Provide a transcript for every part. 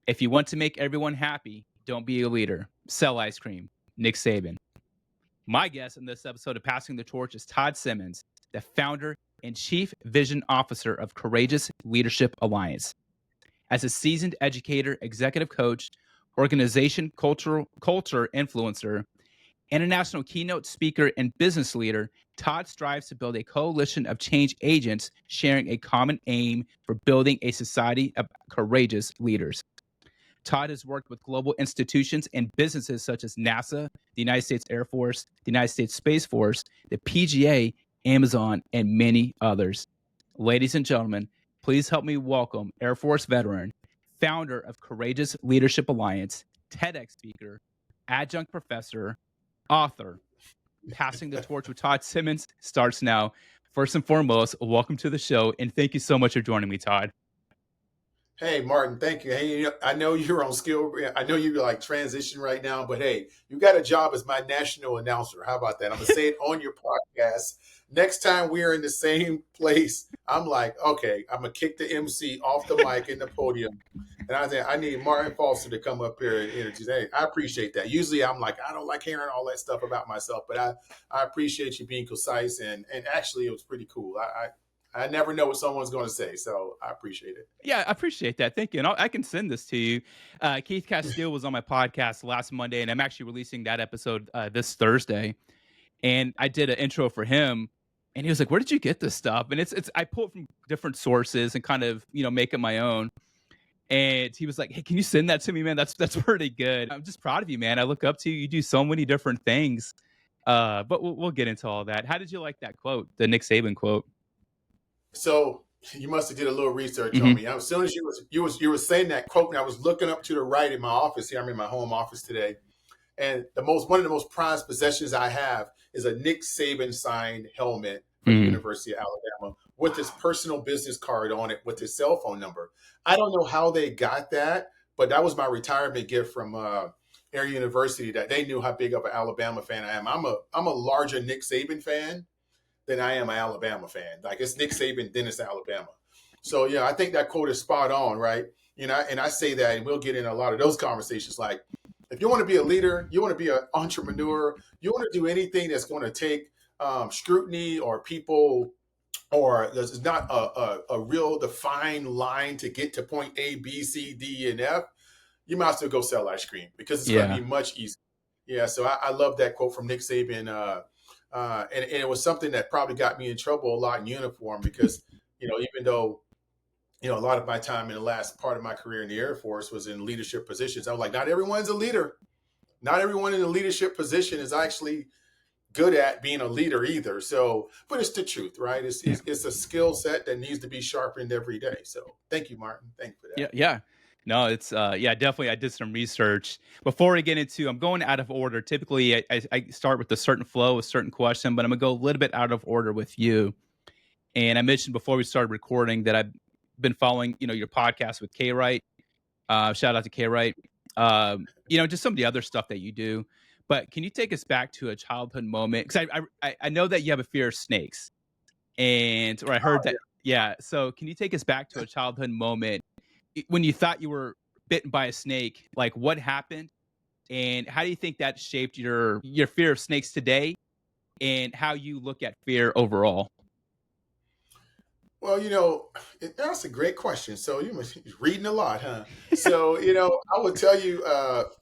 If you want to make everyone happy, don't be a leader. Sell ice cream. Nick Saban. My guest in this episode of Passing the Torch is Todd Simmons, the founder and chief vision officer of Courageous Leadership Alliance. As a seasoned educator, executive coach, organization culture influencer, international keynote speaker, and business leader, Todd strives to build a coalition of change agents sharing a common aim for building a society of courageous leaders. Todd has worked with global institutions and businesses such as NASA, the United States Air Force, the United States Space Force, the PGA, Amazon, and many others. Ladies and gentlemen, please help me welcome Air Force veteran, founder of Courageous Leadership Alliance, TEDx speaker, adjunct professor, author. Passing the Torch with Todd Simmons starts now. First and foremost, welcome to the show, and thank you so much for joining me, Todd. Hey, Martin, thank you. Hey, I know you're on skill. I know you're like transition right now, but hey, you got a job as my national announcer. How about that? I'm going to say it on your podcast. Next time we're in the same place, I'm like, okay, I'm going to kick the MC off the mic in the podium. And I think I need Martin Foster to come up here and introduce. Hey, I appreciate that. Usually I'm like, I don't like hearing all that stuff about myself, but I appreciate you being concise. And actually, it was pretty cool. I never know what someone's going to say, so I appreciate it. Yeah, I appreciate that. Thank you. And I can send this to you. Keith Castile was on my podcast last Monday, and I'm actually releasing that episode this Thursday. And I did an intro for him, and he was like, "Where did you get this stuff?" And it's I pulled from different sources and kind of make it my own. And he was like, "Hey, can you send that to me, man? That's pretty good. I'm just proud of you, man. I look up to you. You do so many different things." But we'll get into all that. How did you like that quote, the Nick Saban quote? So you must have did a little research on me. As soon as you were saying that quote, and I was looking up to the right in my office here. I'm in my home office today, and one of the most prized possessions I have is a Nick Saban signed helmet from the University of Alabama with his personal business card on it with his cell phone number. I don't know how they got that, but that was my retirement gift from Air University. That they knew how big of an Alabama fan I am. I'm a larger Nick Saban fan than I am an Alabama fan. Like it's Nick Saban, then it's Alabama. So yeah, I think that quote is spot on, right? And I say that, and we'll get in a lot of those conversations. Like, if you want to be a leader, you want to be an entrepreneur, you want to do anything that's going to take scrutiny or people, or there's not a real defined line to get to point A, B, C, D, and F, you might as well go sell ice cream because it's going to be much easier. Yeah, so I love that quote from Nick Saban. And it was something that probably got me in trouble a lot in uniform because, even though, a lot of my time in the last part of my career in the Air Force was in leadership positions, I was like, not everyone's a leader. Not everyone in a leadership position is actually good at being a leader either. So, but it's the truth, right? It's a skill set that needs to be sharpened every day. So thank you, Martin. Thank you for that. Yeah. No, it's definitely. I did some research before I get into. I'm going out of order. Typically, I start with a certain flow, a certain question, but I'm gonna go a little bit out of order with you. And I mentioned before we started recording that I've been following, your podcast with K Wright. Shout out to K Wright. Just some of the other stuff that you do. But can you take us back to a childhood moment? Because I know that you have a fear of snakes, I heard that. Yeah. So can you take us back to a childhood moment when you thought you were bitten by a snake? Like, what happened, and how do you think that shaped your fear of snakes today, and how you look at fear overall? Well, that's a great question. So you must be reading a lot, huh? So, I would tell you,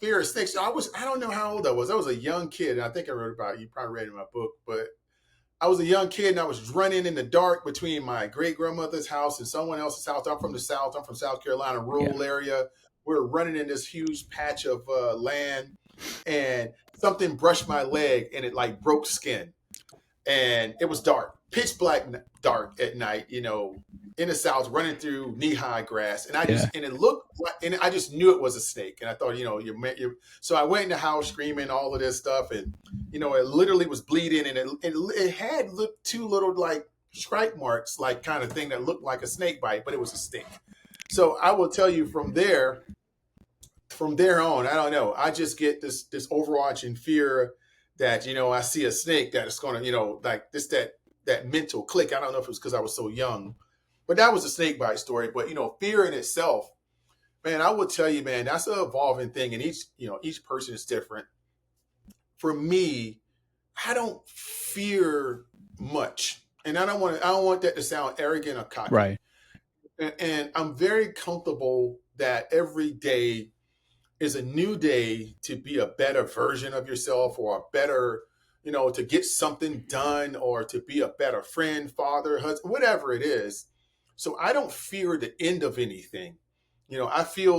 fear of snakes. I don't know how old I was. I was a young kid, and I think I wrote about it. You probably read it in my book, but I was a young kid, and I was running in the dark between my great-grandmother's house and someone else's house. I'm from the South. I'm from South Carolina, rural area. We were running in this huge patch of land, and something brushed my leg, and it like broke skin. And it was dark, pitch black dark at night, in the South, running through knee-high grass. And it looked like, and I just knew it was a snake. And I thought, so I went in the house screaming all of this stuff. And, it literally was bleeding. And it had two little like stripe marks, like kind of thing that looked like a snake bite, but it was a stick. So I will tell you from there on, I don't know. I just get this overarching fear that, I see a snake that is going to, like this, that mental click. I don't know if it was because I was so young, but that was a snake bite story. But, fear in itself, Man, I will tell you, man, that's an evolving thing, and each person is different. For me, I don't fear much, and I don't want that to sound arrogant or cocky. Right. And I'm very comfortable that every day is a new day to be a better version of yourself, or a better, to get something done, or to be a better friend, father, husband, whatever it is. So I don't fear the end of anything. I fear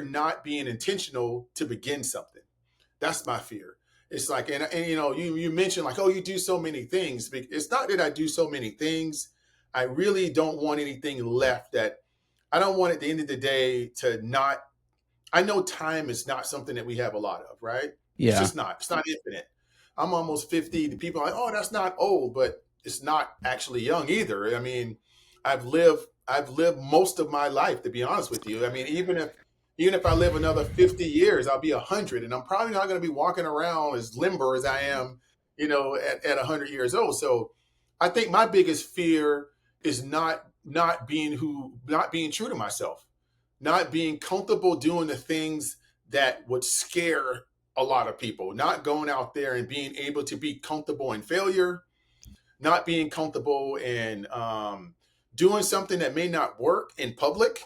not being intentional to begin something. That's my fear. It's like, and you mentioned like, oh, you do so many things. It's not that I do so many things. I really don't want anything left that I don't want at the end of the day to not. I know time is not something that we have a lot of, right? It's Yeah. just not. It's not infinite. I'm almost 50. The people are like, oh, that's not old, but it's not actually young either. I mean, I've lived most of my life, to be honest with you. I mean, even if I live another 50 years, I'll be 100, and I'm probably not going to be walking around as limber as I am, at 100 years old. So I think my biggest fear is not being true to myself, not being comfortable doing the things that would scare a lot of people, not going out there and being able to be comfortable in failure, not being comfortable in doing something that may not work in public,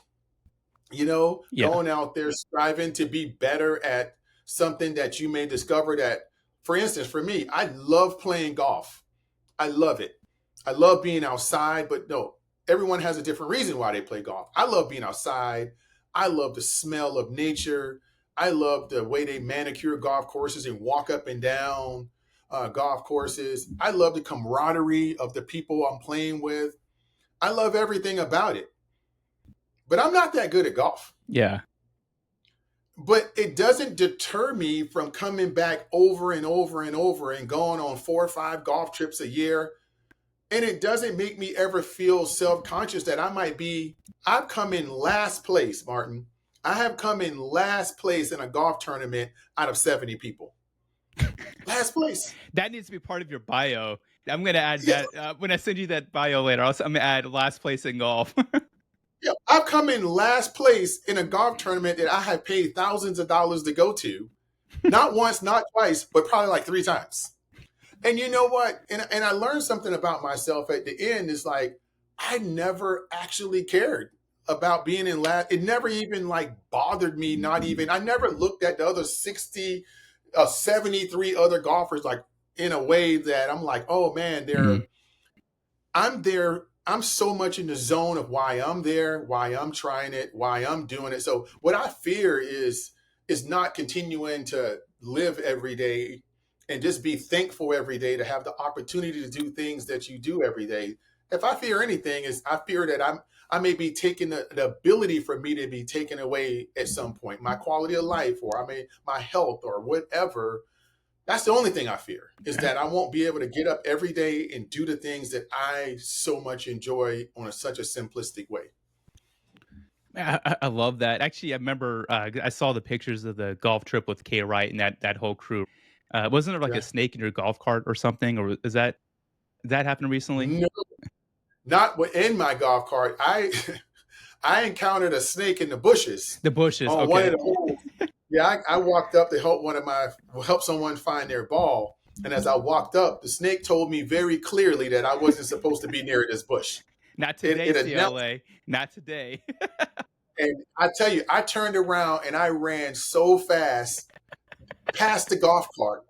Yeah. going out there striving to be better at something that you may discover that, for instance, for me, I love playing golf. I love it. I love being outside, but no, everyone has a different reason why they play golf. I love being outside. I love the smell of nature. I love the way they manicure golf courses and walk up and down golf courses. I love the camaraderie of the people I'm playing with. I love everything about it. But I'm not that good at golf. Yeah. But it doesn't deter me from coming back over and over and over and going on 4 or 5 golf trips a year. And it doesn't make me ever feel self-conscious that I've come in last place, Martin. I have come in last place in a golf tournament out of 70 people. Last place. That needs to be part of your bio. I'm going to add Yeah. that when I send you that bio later. I'm going to add last place in golf. Yeah, I've come in last place in a golf tournament that I have paid thousands of dollars to go to. Not once, not twice, but probably like 3 times. And you know what? And I learned something about myself at the end. Is like, I never actually cared about being in last. It never even like bothered me. I never looked at the other 73 other golfers like in a way that I'm like, oh man, I'm there. I'm so much in the zone of why I'm there, why I'm trying it, why I'm doing it. So what I fear is not continuing to live every day and just be thankful every day to have the opportunity to do things that you do every day. If I fear anything, is I fear that I may be taking the ability for me to be taken away at some point, my quality of life, or my health, or whatever. That's the only thing I fear, is that I won't be able to get up every day and do the things that I so much enjoy on such a simplistic way. I love that. Actually, I remember I saw the pictures of the golf trip with Kay Wright and that whole crew. Wasn't there like Yeah. a snake in your golf cart or something? Or is that happened recently? No, not in my golf cart. I encountered a snake in the bushes The bushes. on one of Okay. the holes. Yeah, I walked up to help someone find their ball. And as I walked up, the snake told me very clearly that I wasn't supposed to be near this bush. Not today, It announced, CLA. Not today. and I tell you, I turned around and I ran so fast past the golf cart,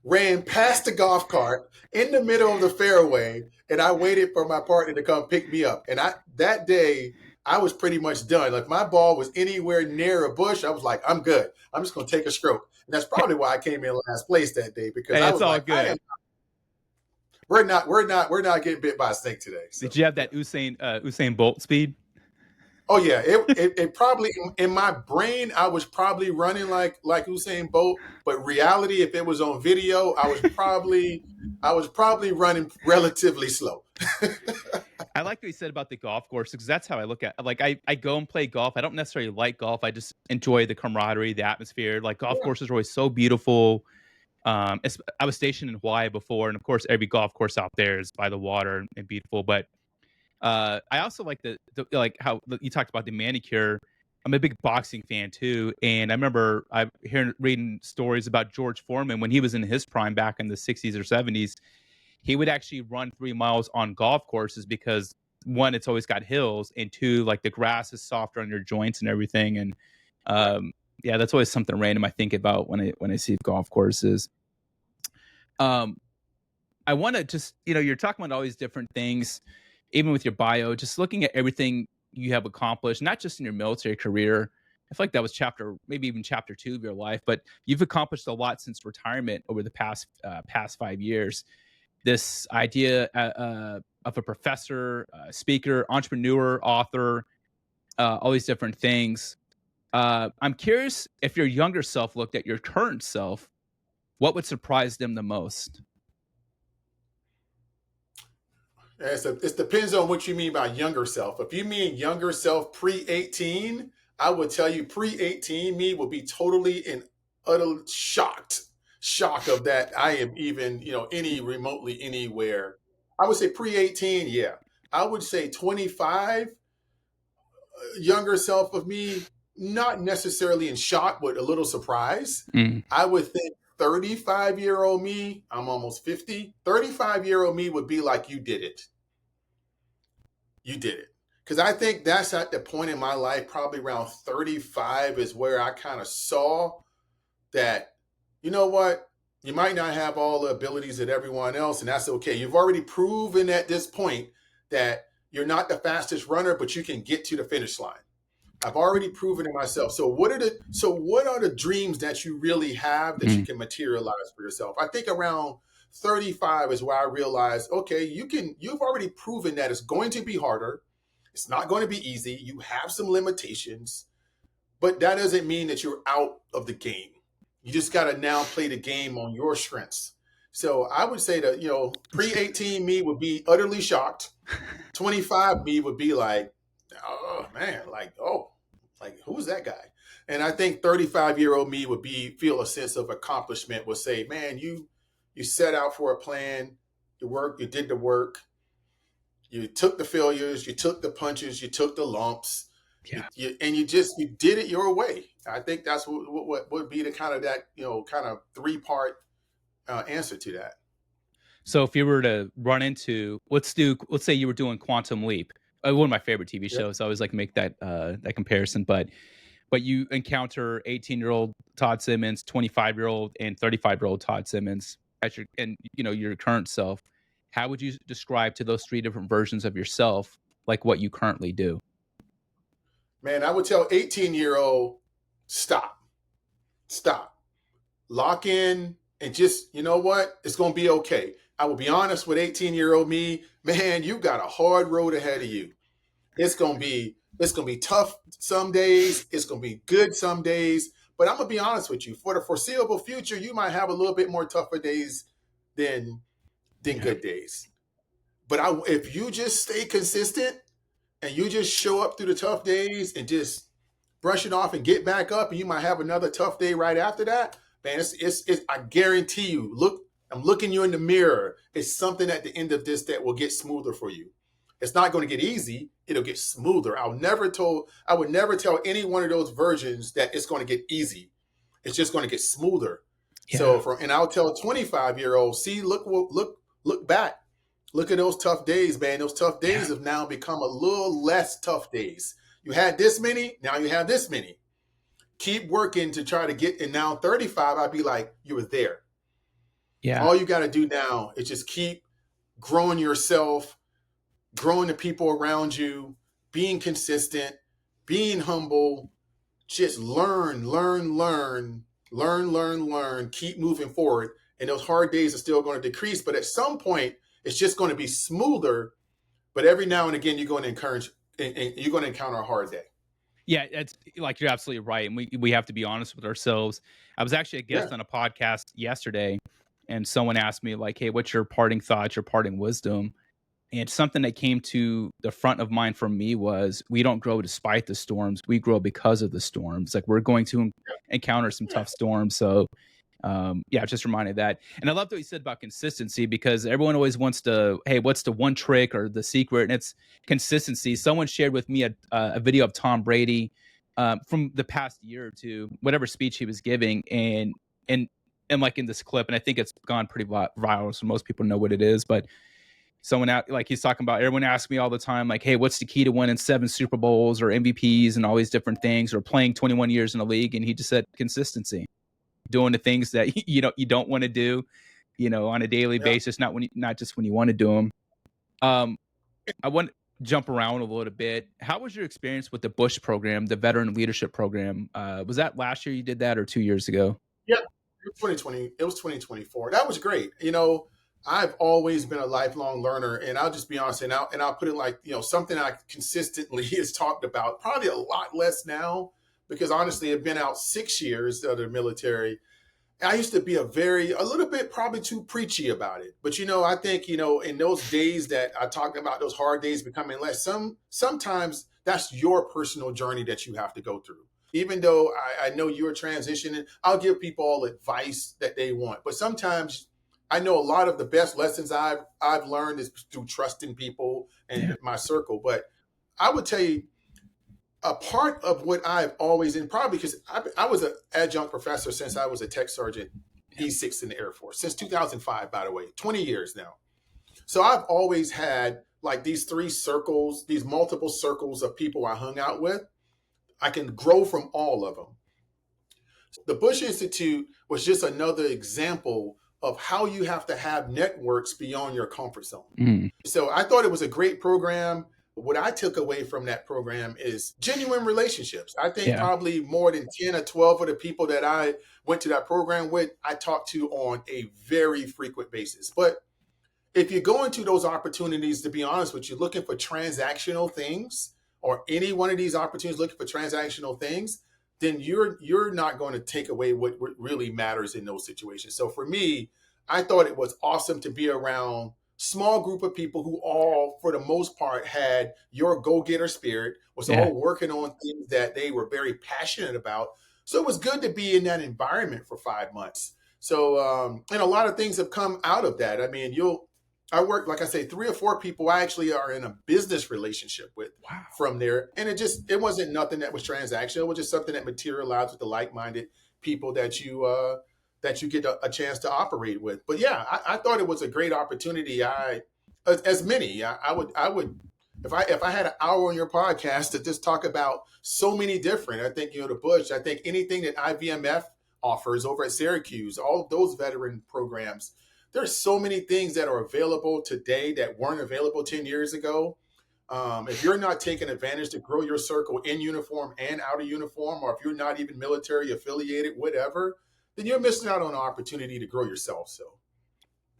ran past the golf cart in the middle of the fairway, and I waited for my partner to come pick me up. And that day, I was pretty much done. Like, my ball was anywhere near a bush, I was like, I'm good. I'm just going to take a stroke. And that's probably why I came in last place that day, because Hey, I it's was all like, good. we're not getting bit by a snake today. So, Did you have that Usain Bolt speed? oh yeah, it probably, in my brain, I was probably running like Usain Bolt, but reality, if it was on video, I was probably running relatively slow. I like what you said about the golf course, because that's how I look at it. Like, I go and play golf. I don't necessarily like golf. I just enjoy the camaraderie, the atmosphere. Like, golf Yeah. courses are always so beautiful. I was stationed in Hawaii before, and of course, every golf course out there is by the water and beautiful. But I also like the like how you talked about the manicure. I'm a big boxing fan too, and I remember reading stories about George Foreman when he was in his prime back in the 60s or 70s. He would actually run 3 miles on golf courses because one, it's always got hills, and two, like the grass is softer on your joints and everything. And Right. yeah, that's always something random I think about when I see golf courses. Um, I want to just, you're talking about all these different things, even with your bio, just looking at everything you have accomplished, not just in your military career. I feel like that was maybe even chapter 2 of your life, but you've accomplished a lot since retirement over the past 5 years. This idea of a professor, speaker, entrepreneur, author, all these different things. I'm curious if your younger self looked at your current self, what would surprise them the most? It depends on what you mean by younger self. If you mean younger self pre-18, I would tell you pre-18 me would be totally and utterly shock of that I am even, any remotely anywhere. I would say pre-18, yeah. I would say 25, younger self of me, not necessarily in shock, but a little surprise. Mm. I would think 35-year-old me, I'm almost 50, 35-year-old me would be like, you did it. You did it. Because I think that's at the point in my life, probably around 35, is where I kind of saw that, you know what? You might not have all the abilities that everyone else, and that's okay. You've already proven at this point that you're not the fastest runner, but you can get to the finish line. I've already proven it myself. So what are the dreams that you really have that you can materialize for yourself? I think around 35 is where I realized, okay, you've already proven that it's going to be harder. It's not going to be easy. You have some limitations, but that doesn't mean that you're out of the game. You just got to now play the game on your strengths. So I would say that, pre-18 me would be utterly shocked. 25 me would be like, oh man, like who's that guy? And I think 35-year-old me would feel a sense of accomplishment, would say, man, you set out for a plan, you did the work, you took the failures, you took the punches, you took the lumps, Yeah. you did it your way. I think that's what would be the kind of that, kind of 3-part answer to that. So if you were to run into, let's say you were doing Quantum Leap, one of my favorite TV Yep. shows. I always like to make that comparison, but you encounter 18-year-old Todd Simmons, 25-year-old, and 35-year-old Todd Simmons at your current self. How would you describe to those 3 different versions of yourself, like what you currently do? Man, I would tell 18-year-old, stop, lock in, and just, you know what? It's going to be okay. I will be honest with 18-year-old me, man, you got a hard road ahead of you. It's going to be tough some days. It's going to be good some days. But I'm going to be honest with you. For the foreseeable future, you might have a little bit more tougher days than good days. But if you just stay consistent and you just show up through the tough days and just brush it off and get back up, and you might have another tough day right after that, man, it's I guarantee you, I'm looking you in the mirror. It's something at the end of this that will get smoother for you. It's not going to get easy. It'll get smoother. I would never tell any one of those versions that it's going to get easy. It's just going to get smoother. Yeah. So and I'll tell a 25-year-old, see, look back. Look at those tough days, man. Those tough days have now become a little less tough days. You had this many, now you have this many. Keep working to try to get, and now 35, I'd be like, you were there. Yeah. All you got to do now is just keep growing yourself, growing the people around you, being consistent, being humble, just learn, keep moving forward. And those hard days are still going to decrease, but at some point, it's just going to be smoother. But every now and again, you're going to encounter a hard day. Yeah, it's like, you're absolutely right. And we have to be honest with ourselves. I was actually a guest on a podcast yesterday, and someone asked me, like, hey, what's your parting thoughts, your parting wisdom? And something that came to the front of mind for me was, we don't grow despite the storms. We grow because of the storms. Like, we're going to encounter some tough storms. So just reminded that. And I love what you said about consistency, because everyone always wants to, hey, what's the one trick or the secret? And it's consistency. Someone shared with me a video of Tom Brady from the past year or two, whatever speech he was giving, and like in this clip, and I think it's gone pretty viral, so most people know what it is. But someone out, like he's talking about, everyone asks me all the time, like, hey, what's the key to winning 7 Super Bowls or MVPs and all these different things, or playing 21 years in the league? And he just said consistency, doing the things that you don't want to do, on a daily basis, not just when you want to do them. I want to jump around a little bit. How was your experience with the Bush program, the Veteran Leadership Program? Was that last year you did that, or 2 years ago? Yeah, 2020. It was 2024. That was great. I've always been a lifelong learner, and I'll just be honest, and I'll put it like, something I consistently is talked about, probably a lot less now, because honestly, I've been out 6 years of the military. I used to be a little bit probably too preachy about it. But, I think, in those days that I talked about, those hard days becoming less, sometimes that's your personal journey that you have to go through. Even though I know you're transitioning, I'll give people all advice that they want. But sometimes I know a lot of the best lessons I've learned is through trusting people and my circle. But I would tell you, a part of what I've always, and probably because I was an adjunct professor since I was a tech sergeant, E6 in the Air Force, since 2005, by the way, 20 years now. So I've always had like these 3 circles, these multiple circles of people I hung out with. I can grow from all of them. The Bush Institute was just another example of how you have to have networks beyond your comfort zone. Mm. So I thought it was a great program. What I took away from that program is genuine relationships. I think probably more than 10 or 12 of the people that I went to that program with, I talked to on a very frequent basis. But if you go into those opportunities, to be honest with you, looking for transactional things, or any one of these opportunities looking for transactional things, then you're not going to take away what really matters in those situations. So for me, I thought it was awesome to be around small group of people who all, for the most part, had your go-getter spirit, was all working on things that they were very passionate about. So it was good to be in that environment for 5 months. So, and a lot of things have come out of that. I mean, I work, like I say, 3 or 4 people I actually are in a business relationship with from there. And it wasn't nothing that was transactional. It was just something that materialized with the like-minded people that you get a chance to operate with. But yeah, I thought it was a great opportunity. I would, if I had an hour on your podcast to just talk about so many different, I think, the Bush, I think anything that IVMF offers over at Syracuse, all of those veteran programs, there's so many things that are available today that weren't available 10 years ago. If you're not taking advantage to grow your circle in uniform and out of uniform, or if you're not even military affiliated, whatever, then you're missing out on an opportunity to grow yourself. So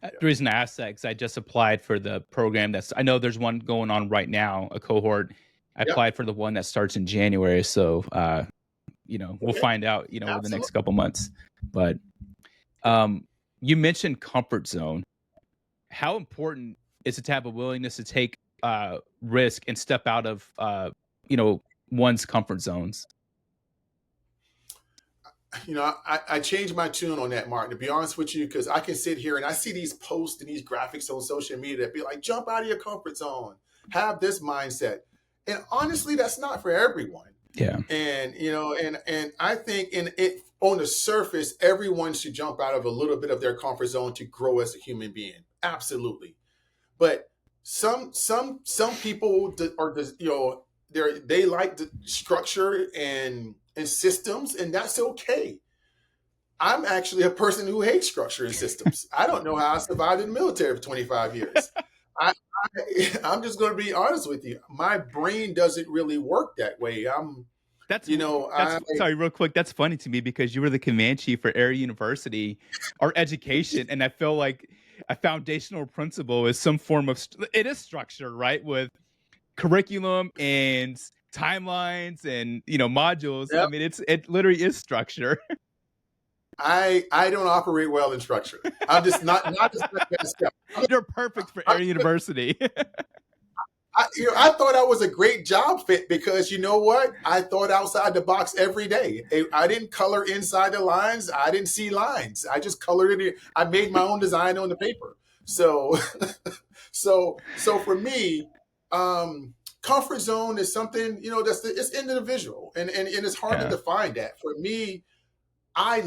the reason I asked that, because I just applied for the program I know there's one going on right now, a cohort. I applied for the one that starts in January. So, we'll find out, over the next couple months. But you mentioned comfort zone. How important is it to have a willingness to take risk and step out of, one's comfort zones? I changed my tune on that, Martin, to be honest with you, because I can sit here and I see these posts and these graphics on social media that be like, jump out of your comfort zone, have this mindset. And honestly, that's not for everyone. Yeah. And, and I think on the surface, everyone should jump out of a little bit of their comfort zone to grow as a human being. Absolutely. But some people are, they like the structure and systems, and that's okay. I'm actually a person who hates structure and systems. I don't know how I survived in the military for 25 years. I'm just going to be honest with you. My brain doesn't really work that way. Sorry, real quick. That's funny to me, because you were the command chief for Air University, our education, and I feel like a foundational principle is some form of it is structure, right? With curriculum and timelines and modules. Yep. I mean, it literally is structure. I don't operate well in structure. I'm just not just that step. You're perfect for Air University. I thought I was a great job fit because you know what? I thought outside the box every day. I didn't color inside the lines. I didn't see lines. I just colored it. I made my own design on the paper. So for me, comfort zone is something, it's individual, and it's hard to define that. For me, I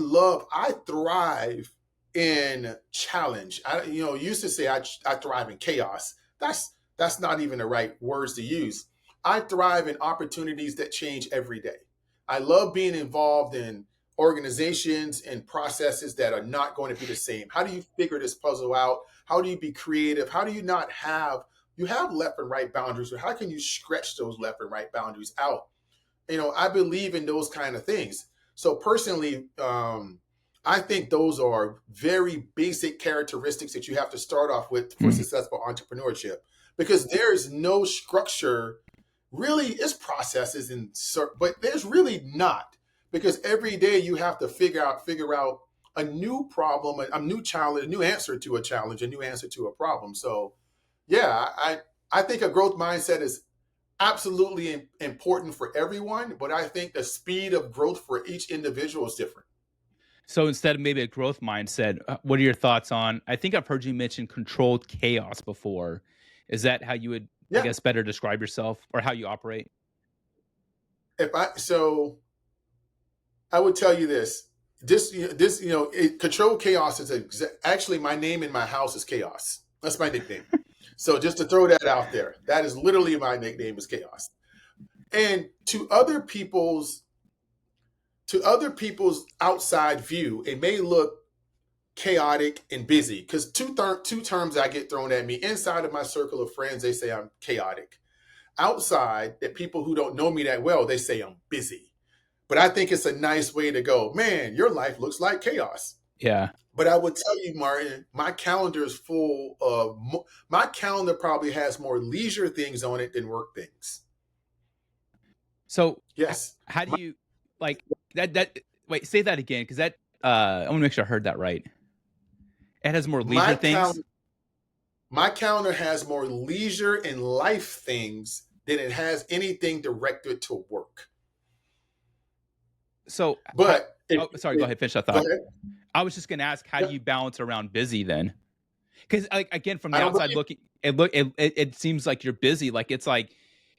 thrive in challenge. Used to say I thrive in chaos. That's not even the right words to use. I thrive in opportunities that change every day. I love being involved in organizations and processes that are not going to be the same. How do you figure this puzzle out? How do you be creative? How do you not have, you have left and right boundaries, or how can you stretch those left and right boundaries out? I believe in those kind of things. So personally, I think those are very basic characteristics that you have to start off with for successful entrepreneurship, because there's no structure. Really, it's processes, but there's really not, because every day you have to figure out a new problem, a new challenge, a new answer to a challenge, a new answer to a problem. So, yeah, I think a growth mindset is absolutely important for everyone, but I think the speed of growth for each individual is different. So instead of maybe a growth mindset, what are your thoughts on, I think I've heard you mention controlled chaos before. Is that how you would, I Yeah. guess, better describe yourself or how you operate? So I would tell you this. Controlled chaos is actually my name in my house is Chaos. That's my nickname. So just to throw that out there, that is literally my nickname is Chaos. And to other people's outside view, it may look chaotic and busy, because two terms I get thrown at me. Inside of my circle of friends, they say I'm chaotic. Outside, that people who don't know me that well, they say I'm busy. But I think it's a nice way to go, man, your life looks like chaos. Yeah. But I would tell you, Martin, my calendar is full of, my calendar probably has more leisure things on it than work things. So yes. How do you like that? Wait, say that again. Cause that, I want to make sure I heard that right. It has more leisure things. My calendar has more leisure and life things than it has anything directed to work. So, but sorry, go ahead. Finish that thought. I was just going to ask, how do you balance around busy then? Because again, from the outside looking, it seems like you're busy. Like it's like,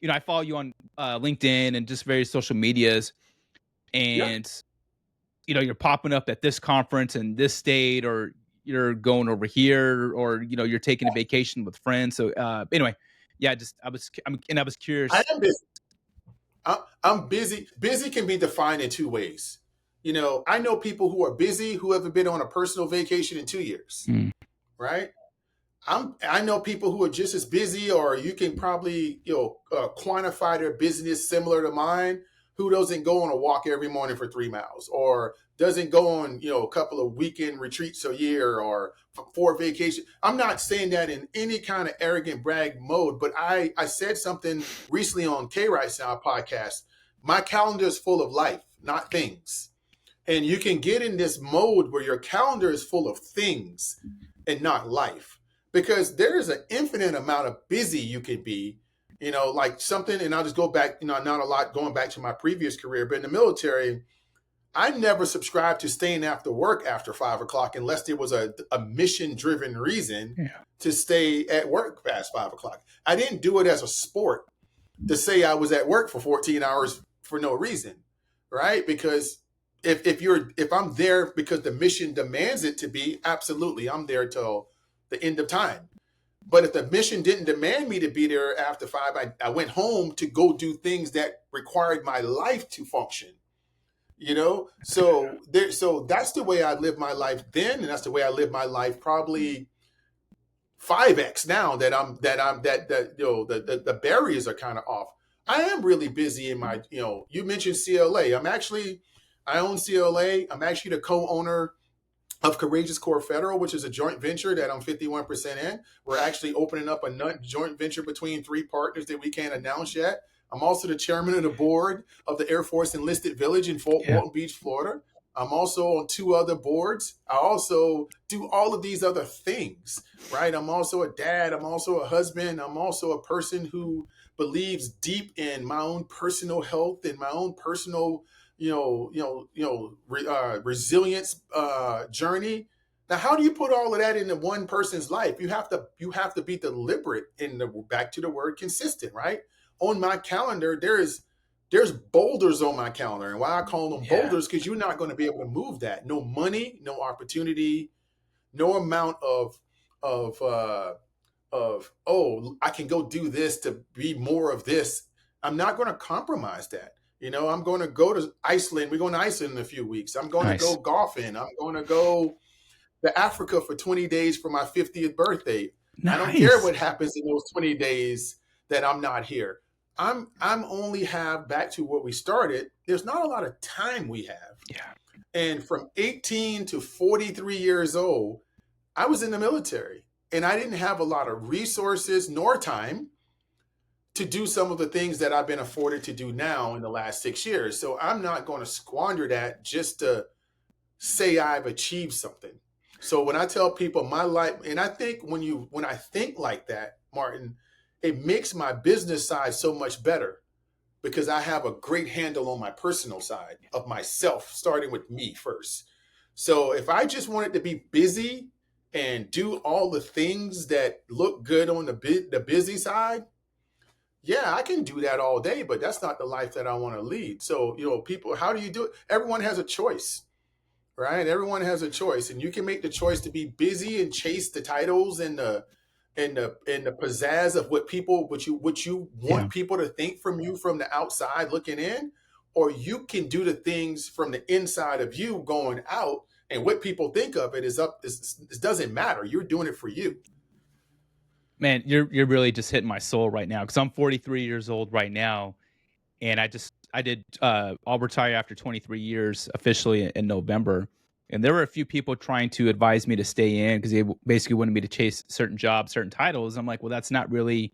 I follow you on LinkedIn and just various social medias, and you're popping up at this conference in this state, or you're going over here, or you're taking a vacation with friends. So anyway, I was curious. I am busy. I'm busy. Busy can be defined in two ways. I know people who are busy who haven't been on a personal vacation in 2 years, right? I know people who are just as busy, or you can probably quantify their business similar to mine, who doesn't go on a walk every morning for 3 miles, or doesn't go on a couple of weekend retreats a year, or 4 vacations. I'm not saying that in any kind of arrogant brag mode, but I said something recently on K-Rice Now podcast. My calendar is full of life, not things. And you can get in this mode where your calendar is full of things and not life, because there is an infinite amount of busy you can be, like something. And I'll just go back, not a lot going back to my previous career, but in the military, I never subscribed to staying after work after 5 o'clock unless there was a mission driven reason to stay at work past 5 o'clock. I didn't do it as a sport to say I was at work for 14 hours for no reason, right? Because if I'm there because the mission demands it to be, absolutely, I'm there till the end of time. But if the mission didn't demand me to be there after 5, I went home to go do things that required my life to function. So that's the way I lived my life then, and that's the way I live my life probably 5x now that the barriers are kind of off. I am really busy in my, you mentioned CLA. I own CLA. I'm actually the co-owner of Courageous Core Federal, which is a joint venture that I'm 51% in. We're actually opening up a joint venture between 3 partners that we can't announce yet. I'm also the chairman of the board of the Air Force Enlisted Village in Walton Beach, Florida. I'm also on 2 other boards. I also do all of these other things, right? I'm also a dad. I'm also a husband. I'm also a person who believes deep in my own personal health and my own personal resilience journey. Now, how do you put all of that into one person's life? You have to be deliberate back to the word consistent, right? on my calendar, there's boulders on my calendar. And why I call them Yeah. boulders, because you're not going to be able to move that. No money, no opportunity, no amount of oh, I can go do this to be more of this. I'm not going to compromise that. I'm going to go to Iceland. We're going to Iceland in a few weeks. I'm going to Nice. go golfing. I'm going to go to Africa for 20 days for my 50th birthday. I don't care Nice. what happens in those 20 days that I'm not here. I'm only have, back to where we started, there's not a lot of time we have. Yeah. And from 18 to 43 years old, I was in the military, and I didn't have a lot of resources nor time to do some of the things that I've been afforded to do now in the last 6 years. So I'm not going to squander that just to say I've achieved something. So when I tell people my life, and I think when I think like that, Martin, it makes my business side so much better, because I have a great handle on my personal side of myself, starting with me first. So if I just wanted to be busy and do all the things that look good on the busy side, yeah, I can do that all day, but that's not the life that I want to lead. So, people, how do you do it? Everyone has a choice, right? Everyone has a choice, and you can make the choice to be busy and chase the titles and the pizzazz of what you Yeah. want people to think from you from the outside looking in, or you can do the things from the inside of you going out, and what people think of it it doesn't matter. You're doing it for you. Man, you're really just hitting my soul right now, because I'm 43 years old right now, and I'll retire after 23 years officially in November. And there were a few people trying to advise me to stay in because they basically wanted me to chase certain jobs, certain titles. I'm like, well, that's not really.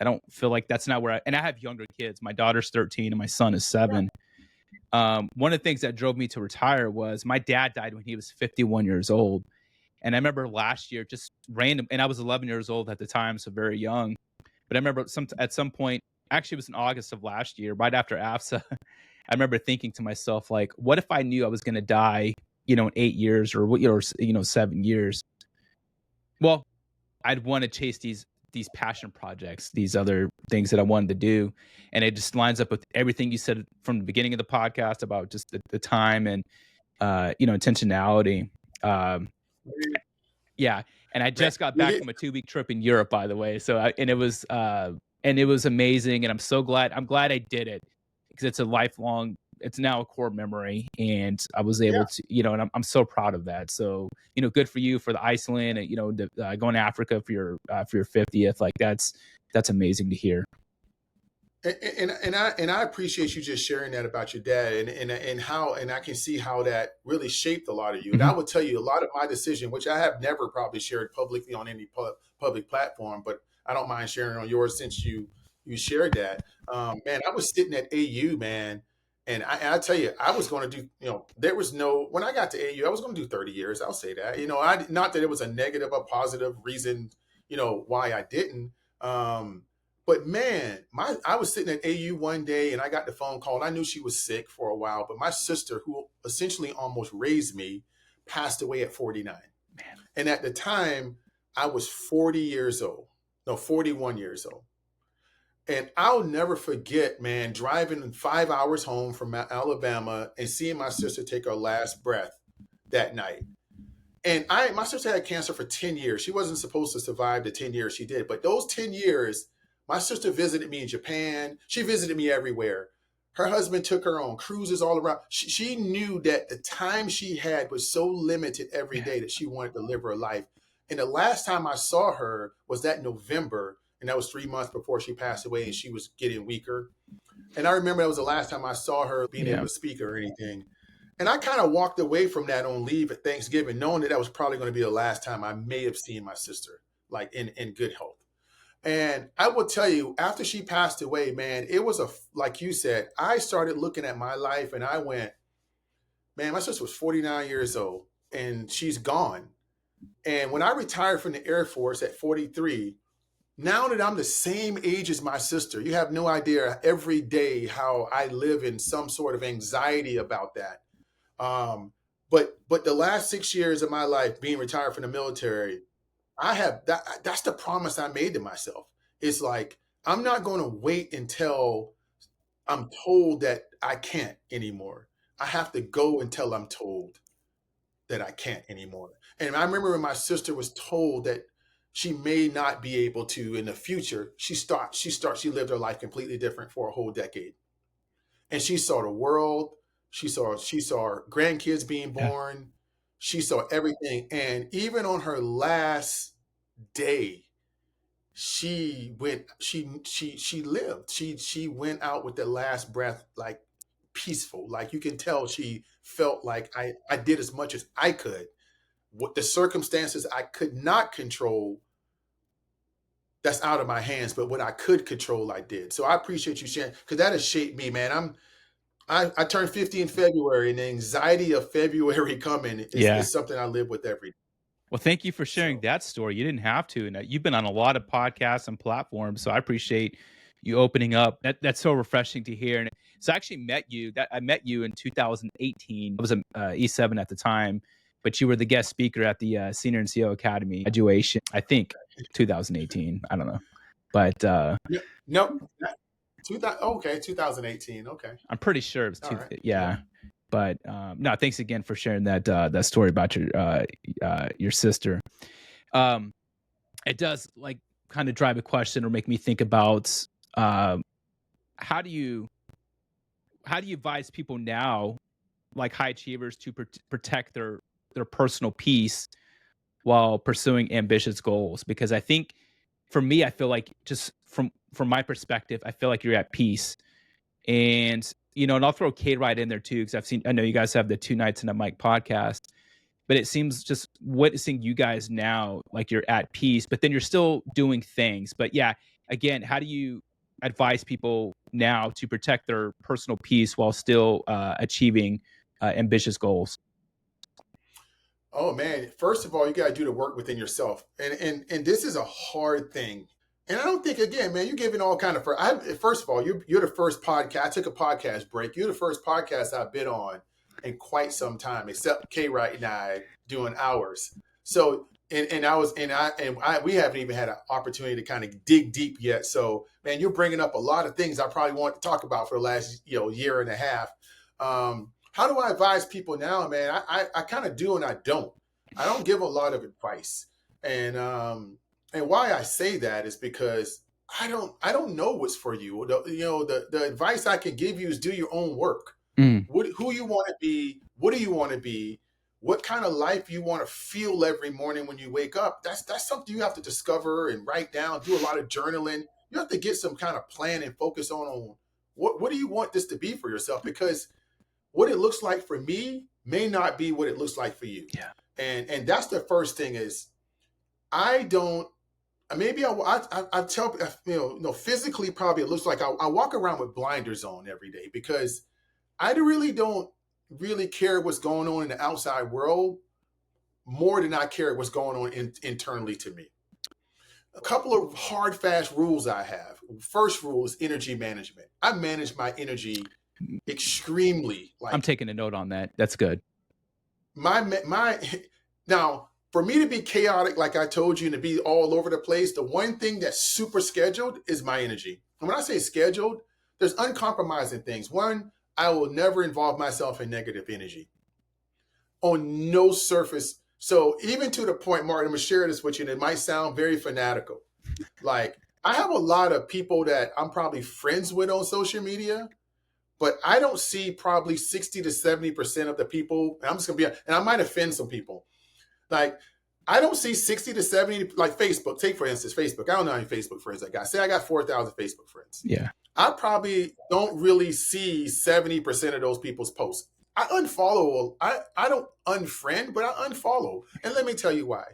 I don't feel like that's not where and I have younger kids. My daughter's 13 and my son is 7. One of the things that drove me to retire was my dad died when he was 51 years old. And I remember last year, just random, and I was 11 years old at the time, so very young. But I remember at some point, actually it was in August of last year, right after AFSA, I remember thinking to myself, like, what if I knew I was going to die, in 8 years or 7 years? Well, I'd want to chase these passion projects, these other things that I wanted to do. And it just lines up with everything you said from the beginning of the podcast about just the time and, intentionality. Yeah. And I just got back from a 2-week trip in Europe, by the way. So, it was amazing. And I'm glad I did it, because it's now a core memory, and I was able to, and I'm so proud of that. So, good for you for the Iceland and, going to Africa for your 50th. Like that's amazing to hear. And I appreciate you just sharing that about your dad, and how, and I can see how that really shaped a lot of you. And I would tell you a lot of my decision, which I have never probably shared publicly on any public platform, but I don't mind sharing on yours since you shared that. Man, I was sitting at AU, man, and I tell you, I was going to do, there was when I got to AU, I was going to do 30 years. I'll say that, not that it was a negative or positive reason, why I didn't. But man, I was sitting at AU one day, and I got the phone call, and I knew she was sick for a while, but my sister, who essentially almost raised me, passed away at 49. Man. And at the time, I was 41 years old. And I'll never forget, man, driving 5 hours home from Alabama and seeing my sister take her last breath that night. And my sister had cancer for 10 years. She wasn't supposed to survive the 10 years she did, but those 10 years, my sister visited me in Japan. She visited me everywhere. Her husband took her on cruises all around. She knew that the time she had was so limited every day that she wanted to live her life. And the last time I saw her was that November, and that was 3 months before she passed away, and she was getting weaker. And I remember that was the last time I saw her being able to speak or anything. And I kind of walked away from that on leave at Thanksgiving, knowing that was probably going to be the last time I may have seen my sister, like in good health. And I will tell you, after she passed away, man, it was like you said, I started looking at my life, and I went, man, my sister was 49 years old and she's gone. And when I retired from the Air Force at 43, now that I'm the same age as my sister, you have no idea every day how I live in some sort of anxiety about that. But the last 6 years of my life being retired from the military, I have that's the promise I made to myself. It's like, I'm not going to wait until I'm told that I can't anymore. I have to go until I'm told that I can't anymore. And I remember when my sister was told that she may not be able to in the future, she lived her life completely different for a whole decade. And she saw the world, she saw her grandkids being Yeah. born, she saw everything. And even on her last day, she lived. She went out with the last breath like peaceful. Like you can tell she felt like I did as much as I could. What the circumstances I could not control, that's out of my hands, but what I could control, I did. So I appreciate you sharing because that has shaped me, man. I turned 50 in February, and the anxiety of February coming Yeah. is something I live with every day. Well, thank you for sharing So that story. You didn't have to, and you've been on a lot of podcasts and platforms, so I appreciate you opening up. That's so refreshing to hear. And so I actually met you. I met you in 2018. I was a E7 at the time, but you were the guest speaker at the Senior NCO Academy graduation. I think 2018. I don't know, but yeah, no, 2018. Okay, I'm pretty sure it was all two. right, Yeah. But no, thanks again for sharing that story about your sister. It does like kind of drive a question or make me think about how do you advise people now, like high achievers, to protect their personal peace while pursuing ambitious goals? Because I think for me, I feel like just from my perspective, I feel like you're at peace. And and I'll throw Kate right in there too, because I know you guys have the 2 Nights in a Mic podcast, but it seems just witnessing you guys now, like you're at peace, but then you're still doing things. But yeah, again, how do you advise people now to protect their personal peace while still achieving ambitious goals? Oh man, first of all, you got to do the work within yourself, and this is a hard thing. And I don't think again, man, you're giving all kind of. First of all, you're the first podcast. I took a podcast break. You're the first podcast I've been on in quite some time, except K. Wright and I doing ours. So and I was and I we haven't even had an opportunity to kind of dig deep yet. So man, you're bringing up a lot of things I probably want to talk about for the last year and a half. How do I advise people now, man? I kind of do and I don't. I don't give a lot of advice, and why I say that is because I don't know what's for you. The advice I can give you is do your own work. Mm, Who you want to be? What do you want to be? What kind of life you want to feel every morning when you wake up? That's something you have to discover and write down. Do a lot of journaling. You have to get some kind of plan and focus on what do you want this to be for yourself, because what it looks like for me may not be what it looks like for you. yeah. And that's the first thing is I don't, maybe I tell, physically probably it looks like I walk around with blinders on every day because I really don't really care what's going on in the outside world more than I care what's going on internally to me. A couple of hard, fast rules I have. First rule is energy management. I manage my energy extremely. I'm taking a note on that. That's good. My now, for me to be chaotic, like I told you, and to be all over the place, the one thing that's super scheduled is my energy. And when I say scheduled, there's uncompromising things. One, I will never involve myself in negative energy on no surface. So even to the point, Martin, I'm gonna share this with you, and it might sound very fanatical. Like I have a lot of people that I'm probably friends with on social media, but I don't see probably 60 to 70% of the people. And I'm just gonna be, and I might offend some people. Like I don't see 60 to 70, like Facebook. Take for instance, Facebook. I don't know how many Facebook friends I got. Say I got 4,000 Facebook friends. Yeah. I probably don't really see 70% of those people's posts. I unfollow. I don't unfriend, but I unfollow. And let me tell you why.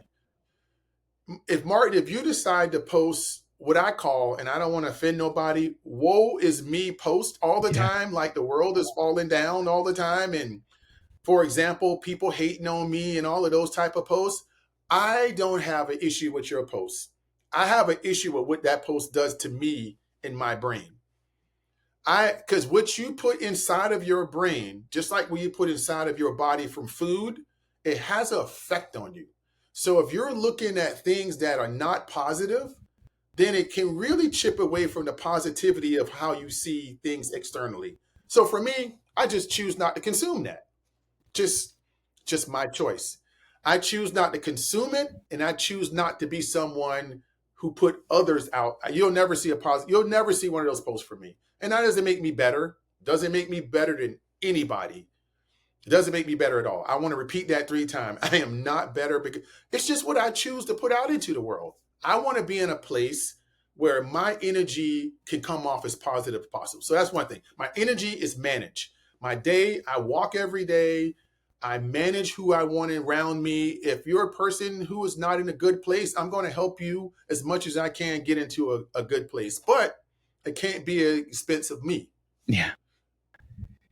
If you decide to post what I call, and I don't want to offend nobody, woe is me post all the Yeah. time, like the world is falling down all the time. And for example, people hating on me and all of those type of posts, I don't have an issue with your posts. I have an issue with what that post does to me in my brain. Because what you put inside of your brain, just like what you put inside of your body from food, it has an effect on you. So if you're looking at things that are not positive, then it can really chip away from the positivity of how you see things externally. So for me, I just choose not to consume that. Just just my choice. I choose not to consume it, and I choose not to be someone who put others out. You'll never see a positive, you'll never see one of those posts from me. And that doesn't make me better. Doesn't make me better than anybody. It doesn't make me better at all. I want to repeat that 3 times. I am not better because it's just what I choose to put out into the world. I want to be in a place where my energy can come off as positive as possible. So that's one thing. My energy is managed. My day, I walk every day. I manage who I want around me. If you're a person who is not in a good place, I'm going to help you as much as I can get into a good place. But it can't be at the expense of me. Yeah.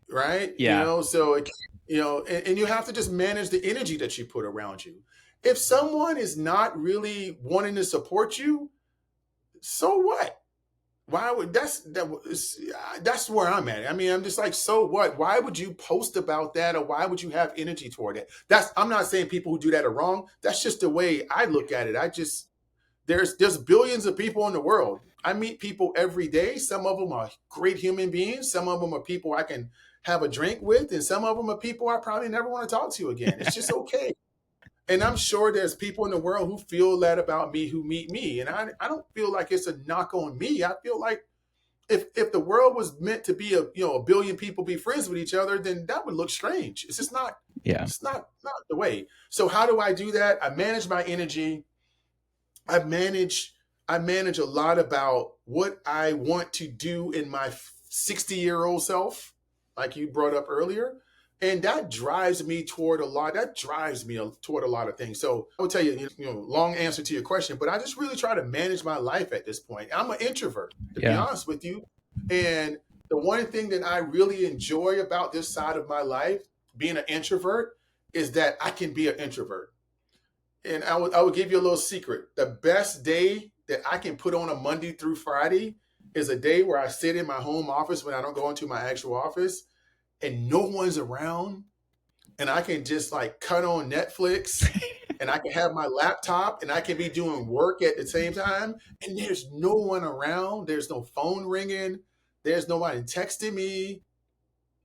Right? Yeah. So it, and you have to just manage the energy that you put around you. If someone is not really wanting to support you, so what? Why would that's where I'm at. I mean, I'm just like, so what? Why would you post about that, or why would you have energy toward it? I'm not saying people who do that are wrong. That's just the way I look at it. There's billions of people in the world. I meet people every day. Some of them are great human beings. Some of them are people I can have a drink with, and some of them are people I probably never want to talk to again. It's just okay. And I'm sure there's people in the world who feel that about me, who meet me. And I don't feel like it's a knock on me. I feel like if the world was meant to be a billion people be friends with each other, then that would look strange. It's just not, Yeah. it's not the way. So how do I do that? I manage my energy. I manage a lot about what I want to do in my 60-year-old self, like you brought up earlier. And that drives me toward a lot. That drives me toward a lot of things. So I will tell you, long answer to your question, but I just really try to manage my life at this point. I'm an introvert, to be honest with you. And the one thing that I really enjoy about this side of my life, being an introvert, is that I can be an introvert. And I will give you a little secret. The best day that I can put on a Monday through Friday is a day where I sit in my home office when I don't go into my actual office and no one's around, and I can just like cut on Netflix and I can have my laptop and I can be doing work at the same time, and there's no one around. There's no phone ringing. There's nobody texting me.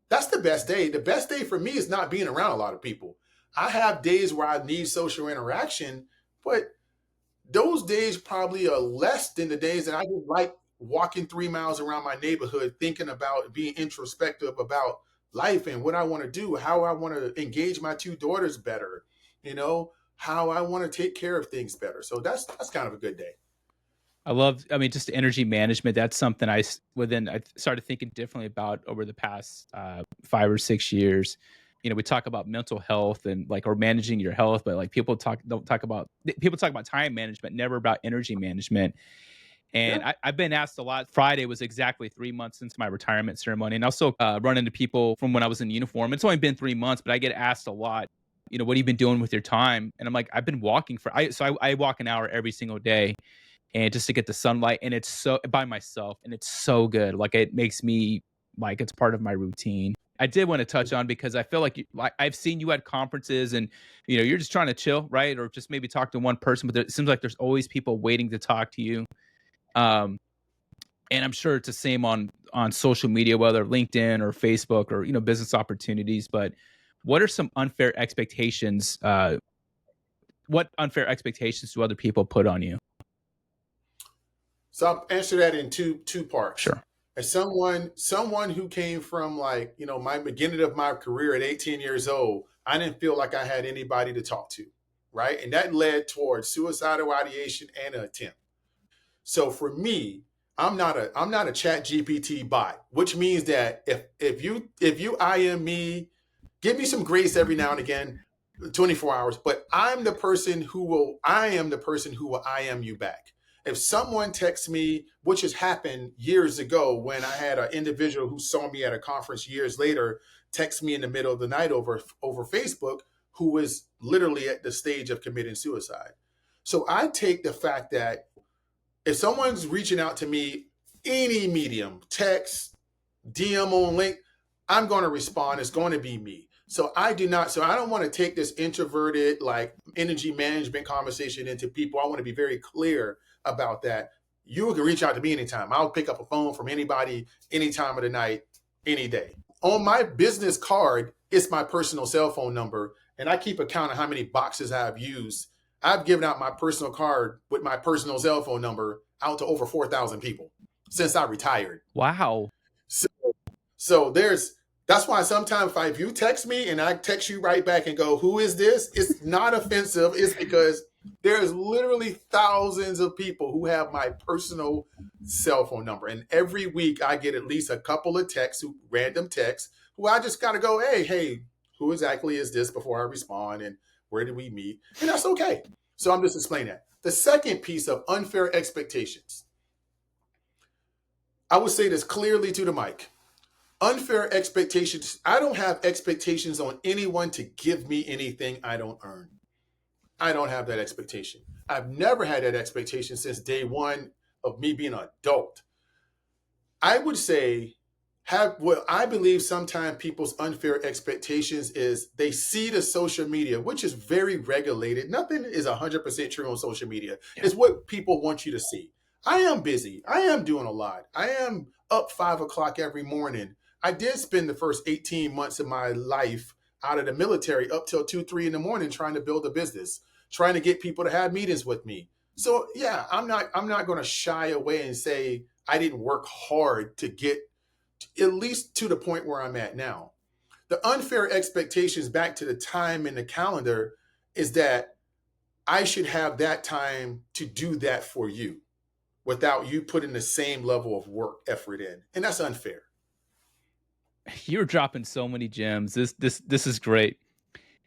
That's the best day. The best day for me is not being around a lot of people. I have days where I need social interaction, but those days probably are less than the days that I would like walking 3 miles around my neighborhood, thinking about being introspective about life and what I want to do, how I want to engage my 2 daughters better, how I want to take care of things better. So that's kind of a good day. Just energy management. That's something I started thinking differently about over the past 5 or 6 years. We talk about mental health and or managing your health, but people talk about time management, never about energy management. And yeah. I've been asked a lot. Friday was exactly 3 months since my retirement ceremony. And I still run into people from when I was in uniform. It's only been 3 months, but I get asked a lot, what have you been doing with your time? And I'm like, I've been walking I walk an hour every single day, and just to get the sunlight, and it's so by myself, and it's so good. It makes me it's part of my routine. I did want to touch on, because I feel like I've seen you at conferences, and you're just trying to chill, right? Or just maybe talk to one person, but it seems like there's always people waiting to talk to you. And I'm sure it's the same on social media, whether LinkedIn or Facebook or business opportunities. But what are some unfair expectations? What unfair expectations do other people put on you? So I'll answer that in two parts. Sure. As someone who came from my beginning of my career at 18 years old, I didn't feel like I had anybody to talk to, right? And that led towards suicidal ideation and an attempt. So for me, I'm not a Chat GPT bot, which means that if you IM me, give me some grace every now and again, 24 hours, but I am the person who will IM you back. If someone texts me, which has happened years ago when I had an individual who saw me at a conference years later, text me in the middle of the night over Facebook, who was literally at the stage of committing suicide. So I take the fact that if someone's reaching out to me, any medium, text, DM on link, I'm going to respond. It's going to be me. So I don't want to take this introverted, energy management conversation into people. I want to be very clear about that. you can reach out to me anytime. I'll pick up a phone from anybody, any time of the night, any day. On my business card, it's my personal cell phone number, and I keep account of how many boxes I've used. I've given out my personal card with my personal cell phone number out to over 4,000 people since I retired. Wow. So that's why sometimes if you text me and I text you right back and go, who is this? It's not offensive. It's because there's literally thousands of people who have my personal cell phone number. And every week I get at least a couple of texts, random texts, who I just got to go, hey, who exactly is this before I respond? And where did we meet? And that's okay. So I'm just explaining that. The second piece of unfair expectations. I would say this clearly to the mic. Unfair expectations. I don't have expectations on anyone to give me anything I don't earn. I don't have that expectation. I've never had that expectation since day one of me being an adult. I would say I believe sometimes people's unfair expectations is they see the social media, which is very regulated. Nothing is 100% true on social media. Yeah. It's what people want you to see. I am busy. I am doing a lot. I am up 5 o'clock every morning. I did spend the first 18 months of my life out of the military up till 2, 3 in the morning trying to build a business, trying to get people to have meetings with me. So yeah, I'm not going to shy away and say I didn't work hard to get at least to the point where I'm at now. The unfair expectations back to the time in the calendar is that I should have that time to do that for you without you putting the same level of work effort in. And that's unfair. You're dropping so many gems. This is great.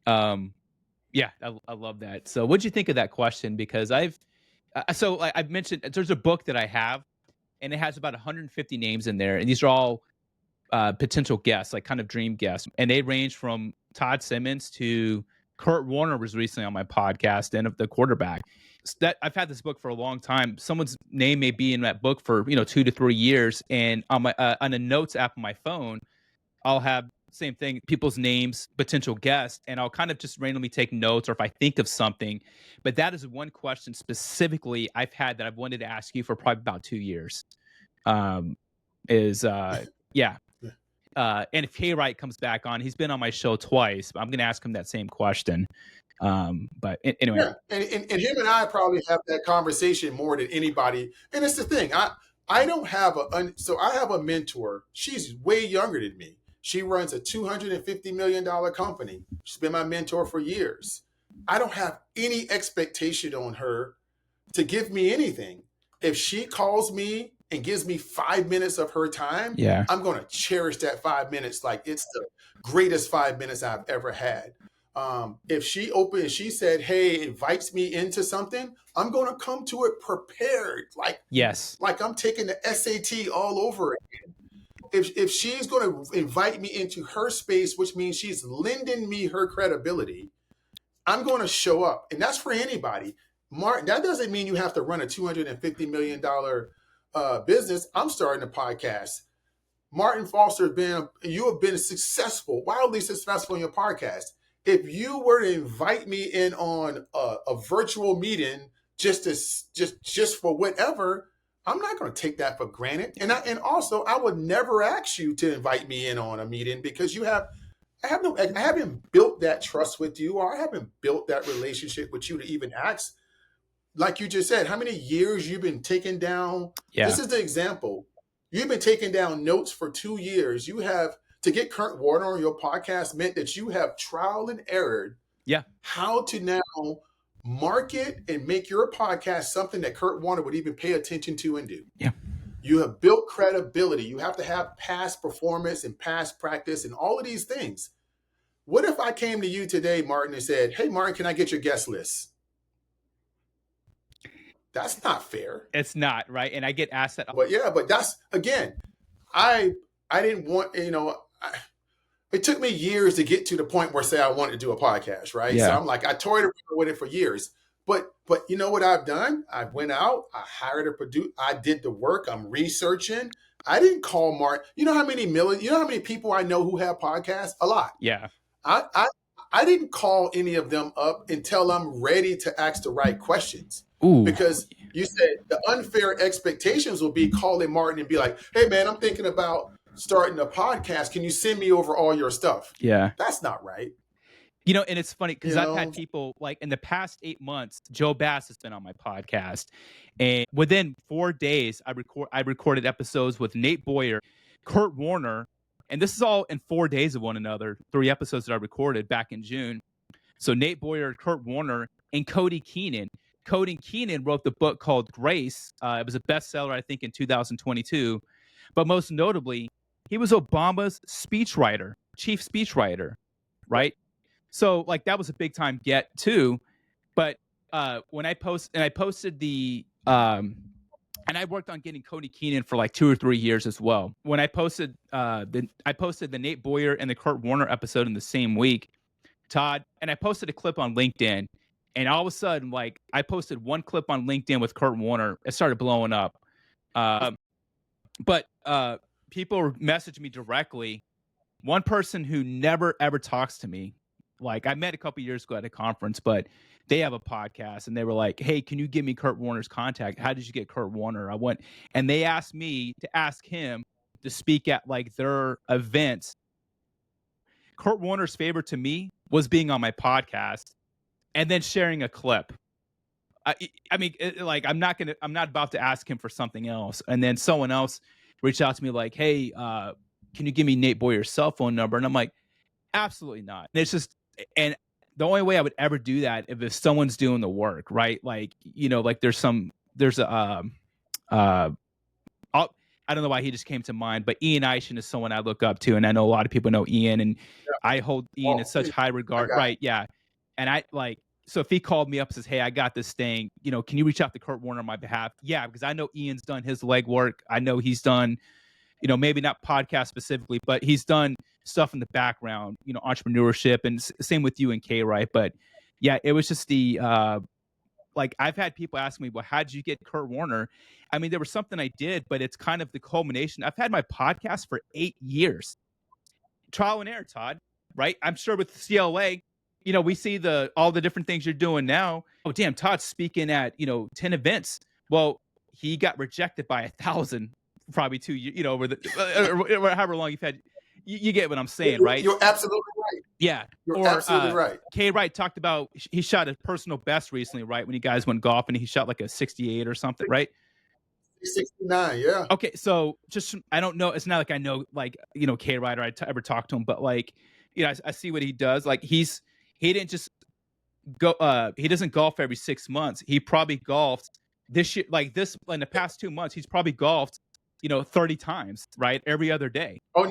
Yeah, I love that. So what'd you think of that question? Because I've mentioned there's a book that I have, and it has about 150 names in there, and these are all potential guests, like kind of dream guests, and they range from Todd Simmons to Kurt Warner was recently on my podcast, and the quarterback. So that I've had this book for a long time. Someone's name may be in that book for 2 to 3 years, and on my on a notes app on my phone, I'll have same thing, people's names, potential guests, and I'll kind of just randomly take notes or if I think of something. But that is one question specifically I've had that I've wanted to ask you for probably about 2 years. And if K-Wright comes back on, he's been on my show twice. I'm going to ask him that same question. But anyway. Yeah. And him and I probably have that conversation more than anybody. And it's the thing. I don't have so I have a mentor. She's way younger than me. She runs a $250 million company. She's been my mentor for years. I don't have any expectation on her to give me anything. If she calls me and gives me 5 minutes of her time, I'm going to cherish that 5 minutes like it's the greatest 5 minutes I've ever had. If she said, hey, invites me into something, I'm going to come to it prepared. Like I'm taking the SAT all over again. If she's going to invite me into her space, which means she's lending me her credibility, I'm going to show up. And that's for anybody. Martin, that doesn't mean you have to run a $250 million business. I'm starting a podcast. Martin Foster, you have been successful, wildly successful in your podcast. If you were to invite me in on a virtual meeting just for whatever, I'm not going to take that for granted. And also, I would never ask you to invite me in on a meeting because I haven't built that trust with you, or I haven't built that relationship with you to even ask. Like you just said, how many years you've been taking down? Yeah. This is the example. You've been taking down notes for 2 years. You have to get Kurt Warner on your podcast meant that you have trial and error. Yeah. How to now market and make your podcast something that Kurt Warner would even pay attention to and do. Yeah. You have built credibility. You have to have past performance and past practice and all of these things. What if I came to you today, Martin, and said, hey, Martin, can I get your guest list? That's not fair. It's not, right? And I get asked that. But that's, again, I didn't want, it took me years to get to the point where, say, I wanted to do a podcast, right? Yeah. So I'm like, I toyed around with it for years. But you know what I've done? I went out, I hired a producer, I did the work, I'm researching. I didn't call Mark. You know how many people I know who have podcasts? A lot. Yeah. I I didn't call any of them up until I'm ready to ask the right questions. Ooh. Because you said the unfair expectations will be calling Martin and be like, hey, man, I'm thinking about starting a podcast. Can you send me over all your stuff? Yeah. That's not right. You know, and it's funny because You I've had know? people like in the past 8 months, Joe Bass has been on my podcast. And within 4 days, I recorded episodes with Nate Boyer, Kurt Warner, and this is all in 4 days of one another, 3 episodes that I recorded back in June. So Nate Boyer, Kurt Warner, and Cody Keenan. Cody Keenan wrote the book called Grace. It was a bestseller, I think, in 2022. But most notably, he was Obama's speechwriter, chief speechwriter, right? So like that was a big time get too. But when I posted the and I worked on getting Cody Keenan for like 2 or 3 years as well. When I posted the Nate Boyer and the Kurt Warner episode in the same week, Todd, and I posted a clip on LinkedIn, and all of a sudden, like I posted one clip on LinkedIn with Kurt Warner, it started blowing up. But people messaged me directly. One person who never ever talks to me, like I met a couple years ago at a conference, but they have a podcast, and they were like, "Hey, can you give me Kurt Warner's contact? How did you get Kurt Warner?" I went, and they asked me to ask him to speak at like their events. Kurt Warner's favor to me was being on my podcast and then sharing a clip. I mean, like I'm not about to ask him for something else. And then someone else reached out to me like, "Hey, can you give me Nate Boyer's cell phone number?" And I'm like, absolutely not. And it's just, and the only way I would ever do that if someone's doing the work, right? Like, you know, like there's a I don't know why he just came to mind, but Ian Eishen is someone I look up to, and I know a lot of people know Ian, and I hold Ian in such high regard, right? Yeah, and I like, so if he called me up and says, "Hey, I got this thing, you know, can you reach out to Kurt Warner on my behalf?" Yeah, because I know Ian's done his legwork. I know he's done, you know, maybe not podcast specifically, but he's done stuff in the background, you know, entrepreneurship, and same with you and Kay, right? But yeah, it was just the like I've had people ask me, well, how did you get Kurt Warner? I mean, there was something I did, but it's kind of the culmination. I've had my podcast for 8 years. Trial and error, Todd, right? I'm sure with CLA, you know, we see all the different things you're doing now. Oh, damn, Todd's speaking at, you know, 10 events. Well, he got rejected by 1,000, probably 2 years, you know, over or however long you've had. You get what I'm saying, right? You're absolutely right. Yeah. You're absolutely right. Kay Wright talked about he shot a personal best recently, right? When you guys went golfing, he shot like a 68 or something, right? 69, yeah. Okay, so just I don't know. It's not like I know, like, you know, Kay Wright or I ever talked to him, but like, you know, I see what he does. Like he didn't just go. He doesn't golf every 6 months. He probably golfed this year, like this in the past 2 months. He's probably golfed, you know, 30 times, right? Every other day. Oh,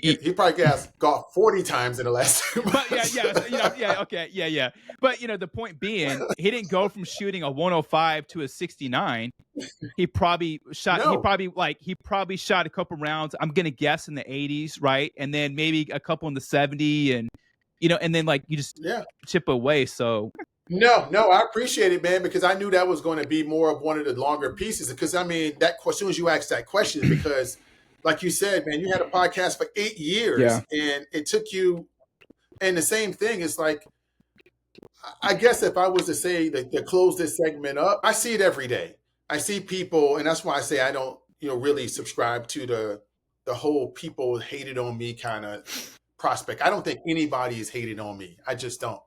he probably got golf 40 times in the last 2 months. But yeah, okay, yeah. But you know, the point being, he didn't go from shooting a 105 to a 69. He probably shot. No. He probably shot a couple rounds. I'm gonna guess in the 80s, right? And then maybe a couple in the 70, and you know, and then like you just chip away. So no, I appreciate it, man, because I knew that was going to be more of one of the longer pieces. Because I mean, that as soon as you asked that question, because like you said, man, you had a podcast for 8 years, and it took you. And the same thing is like, I guess if I was to say that to close this segment up, I see it every day. I see people, and that's why I say I don't, you know, really subscribe to the whole people hated on me kind of prospect. I don't think anybody is hated on me. I just don't.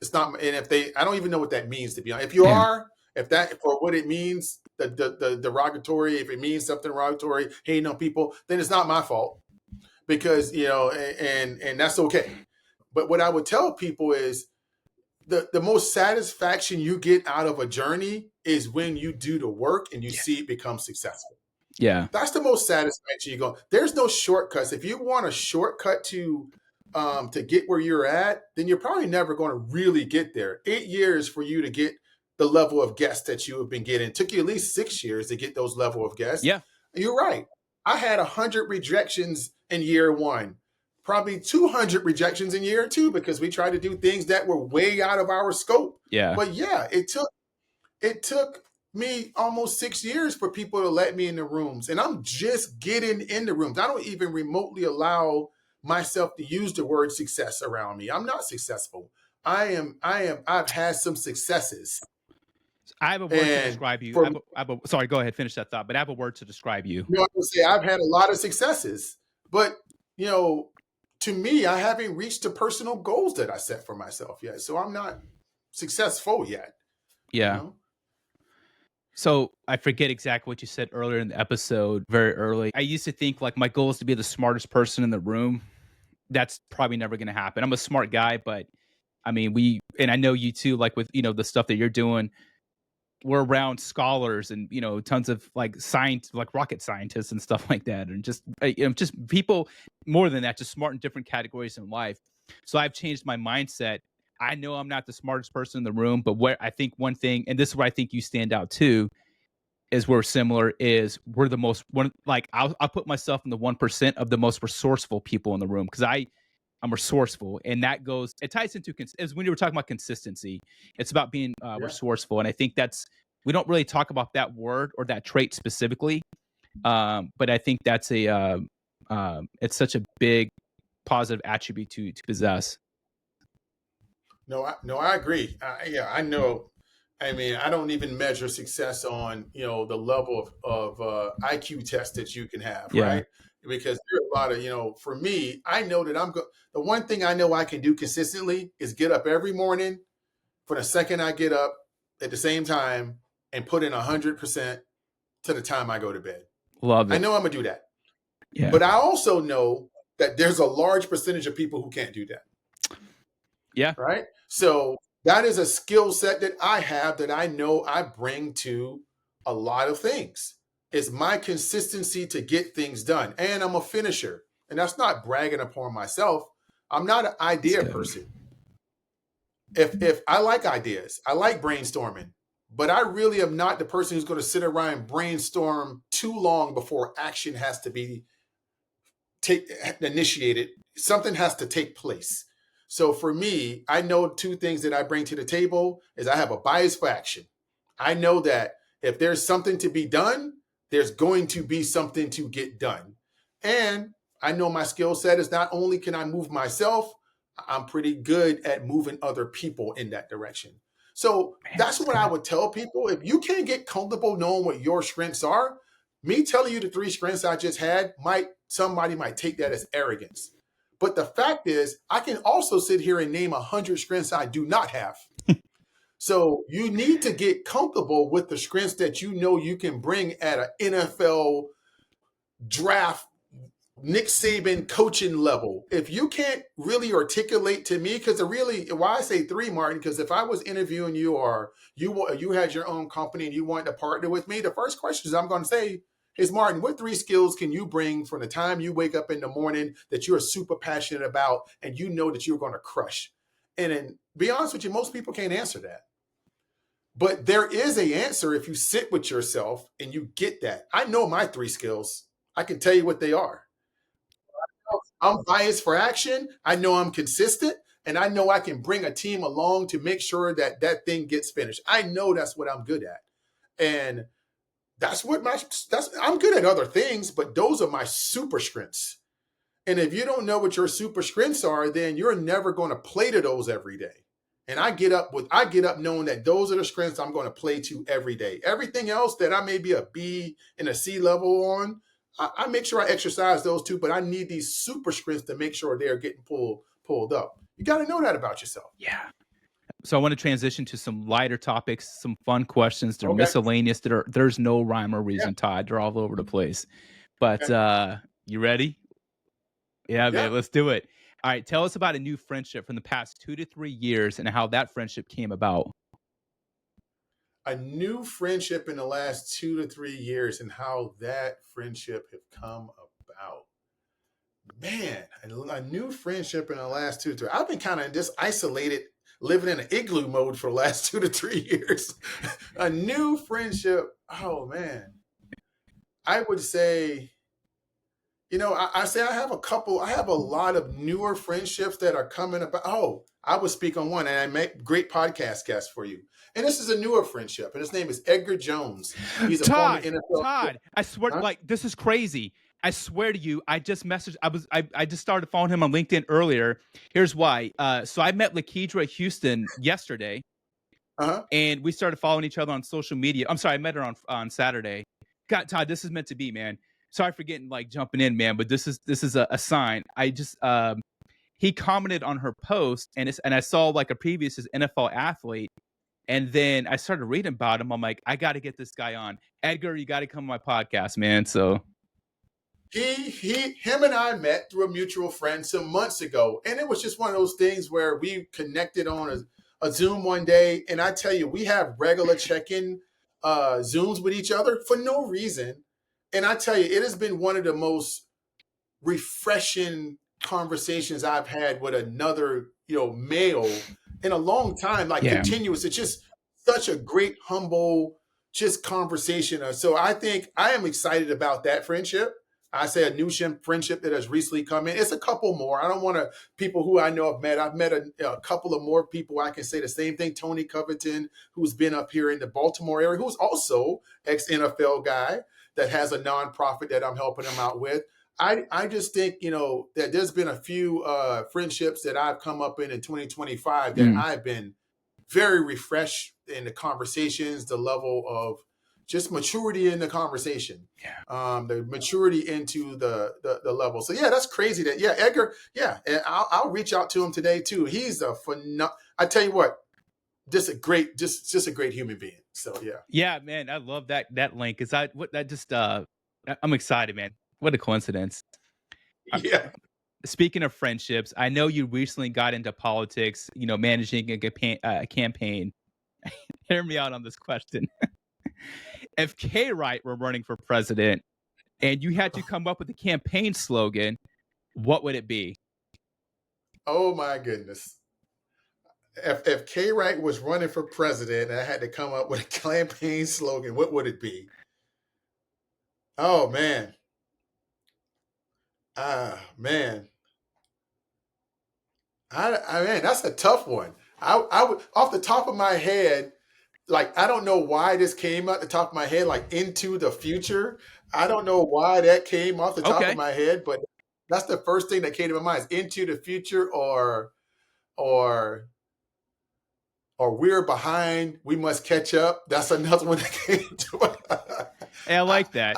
It's not, and I don't even know what that means, to be honest. If you are, if that for what it means, the derogatory, if it means something derogatory, hating on people, then it's not my fault, because you know, and that's okay. But what I would tell people is the most satisfaction you get out of a journey is when you do the work and you see it become successful. Yeah, that's the most satisfaction you go. There's no shortcuts. If you want a shortcut to get where you're at, then you're probably never going to really get there. 8 years for you to get the level of guests that you have been getting. It took you at least 6 years to get those level of guests. Yeah, you're right. I had 100 rejections in year 1, probably 200 rejections in year 2, because we tried to do things that were way out of our scope. Yeah, but yeah, it took me almost 6 years for people to let me in the rooms, and I'm just getting in the rooms. I don't even remotely allow myself to use the word success around me. I'm not successful. I've had some successes. I have a word to And describe you. for Sorry, go ahead, finish that thought. But I have a word to describe you. I would say I've had a lot of successes, but to me, I haven't reached the personal goals that I set for myself yet. So I'm not successful yet. Yeah. So I forget exactly what you said earlier in the episode, very early. I used to think like my goal is to be the smartest person in the room. That's probably never going to happen. I'm a smart guy, but I mean, and I know you too, like with, the stuff that you're doing, we're around scholars and, tons of like science, like rocket scientists and stuff like that. And just, just people more than that, just smart in different categories in life. So I've changed my mindset. I know I'm not the smartest person in the room, but where I think one thing, and this is where I think you stand out too, is we're similar, is we're the most one, like I'll put myself in the 1% of the most resourceful people in the room, because I'm resourceful, and it ties into as when you were talking about consistency, it's about being resourceful. And I think we don't really talk about that word or that trait specifically. But I think that's it's such a big positive attribute to possess. No, I agree. I know. I mean, I don't even measure success on, the level of IQ test that you can have, right? Because there are a lot of, for me, I know that the one thing I know I can do consistently is get up every morning for the second I get up at the same time and put in 100% to the time I go to bed. Love it. I know I'm going to do that. Yeah. But I also know that there's a large percentage of people who can't do that. Yeah. Right. So that is a skill set that I have that I know I bring to a lot of things. It's my consistency to get things done. And I'm a finisher. And that's not bragging upon myself. I'm not an idea person. If I like ideas, I like brainstorming, but I really am not the person who's going to sit around and brainstorm too long before action has to be initiated. Something has to take place. So for me, I know two things that I bring to the table is I have a bias for action. I know that if there's something to be done, there's going to be something to get done. And I know my skill set is not only can I move myself, I'm pretty good at moving other people in that direction. So that's what I would tell people. If you can't get comfortable knowing what your strengths are, me telling you the 3 strengths I just had, somebody might take that as arrogance. But the fact is, I can also sit here and name 100 strengths I do not have. So you need to get comfortable with the strengths that you know you can bring at an NFL draft, Nick Saban coaching level. If you can't really articulate to me, because why I say 3, Martin, because if I was interviewing you or you had your own company and you wanted to partner with me, the first questions I'm going to say is, Martin, what 3 skills can you bring from the time you wake up in the morning that you're super passionate about and you know that you're going to crush? And then, be honest with you, most people can't answer that. But there is an answer if you sit with yourself and you get that. I know my 3 skills. I can tell you what they are. I'm biased for action. I know I'm consistent. And I know I can bring a team along to make sure that that thing gets finished. I know that's what I'm good at. And I'm good at other things, but those are my super strengths. And if you don't know what your super strengths are, then you're never going to play to those every day. And I get up knowing that those are the strengths I'm going to play to every day. Everything else that I may be a B and a C level on, I make sure I exercise those too, but I need these super strengths to make sure they're getting pulled up. You got to know that about yourself. Yeah. So I want to transition to some lighter topics, some fun questions. They're miscellaneous. There's no rhyme or reason, Todd. They're all over the place. But you ready? Yeah, man, let's do it. All right, tell us about a new friendship from the past 2 to 3 years and how that friendship came about. A new friendship in the last 2 to 3 years and how that friendship have come about. Man, a new friendship in the last 2 to 3. I've been kind of just isolated, living in an igloo mode for the last 2 to 3 years. A new friendship. Oh man. I would say, I say I have a lot of newer friendships that are coming about. Oh, I would speak on one, and I make great podcast guests for you. And this is a newer friendship, and his name is Edgar Jones. He's a former NFL. Todd, I swear, this is crazy. I swear to you, I just messaged. I just started following him on LinkedIn earlier. Here's why. So I met Lakedra Houston yesterday, Uh-huh. and we started following each other on social media. I'm sorry, I met her on Saturday. God, Todd, this is meant to be, man. Sorry for getting like jumping in, man, but this is a sign. I just he commented on her post, and I saw like a previous NFL athlete, and then I started reading about him. I'm like, I got to get this guy on. Edgar, you got to come on my podcast, man. So Him and I met through a mutual friend some months ago, and it was just one of those things where we connected on a Zoom one day. And I tell you, we have regular check-in Zooms with each other for no reason. And I tell you, it has been one of the most refreshing conversations I've had with another, male in a long time, like yeah, continuous. It's just such a great, humble, just conversation. So I think I am excited about that friendship. I say a new friendship that has recently come in. It's a couple more. I don't want to people who I know have met. I've met a couple of more people. I can say the same thing. Tony Covington, who's been up here in the Baltimore area, who's also ex-NFL guy that has a nonprofit that I'm helping him out with. I just think, that there's been a few friendships that I've come up in 2025 that I've been very refreshed in the conversations, the level of just maturity in the conversation, the maturity into the level. So yeah, that's crazy that, Edgar, and I'll reach out to him today too. He's I tell you what, just a great human being. So yeah, man, I love that link because I'm excited, man. What a coincidence. yeah. Speaking of friendships, I know you recently got into politics. Managing a campaign. Hear me out on this question. If K. Wright were running for president and you had to come up with a campaign slogan, what would it be? Oh my goodness. If K. Wright was running for president and I had to come up with a campaign slogan, what would it be? Oh man. Man. Man, that's a tough one. I would, off the top of my head, like, I don't know why this came out the top of my head, like into the future. I don't know why that came off the top of Okay. my head, but that's the first thing that came to my mind is into the future or we're behind, we must catch up. That's another one that came to it. Hey, I like that.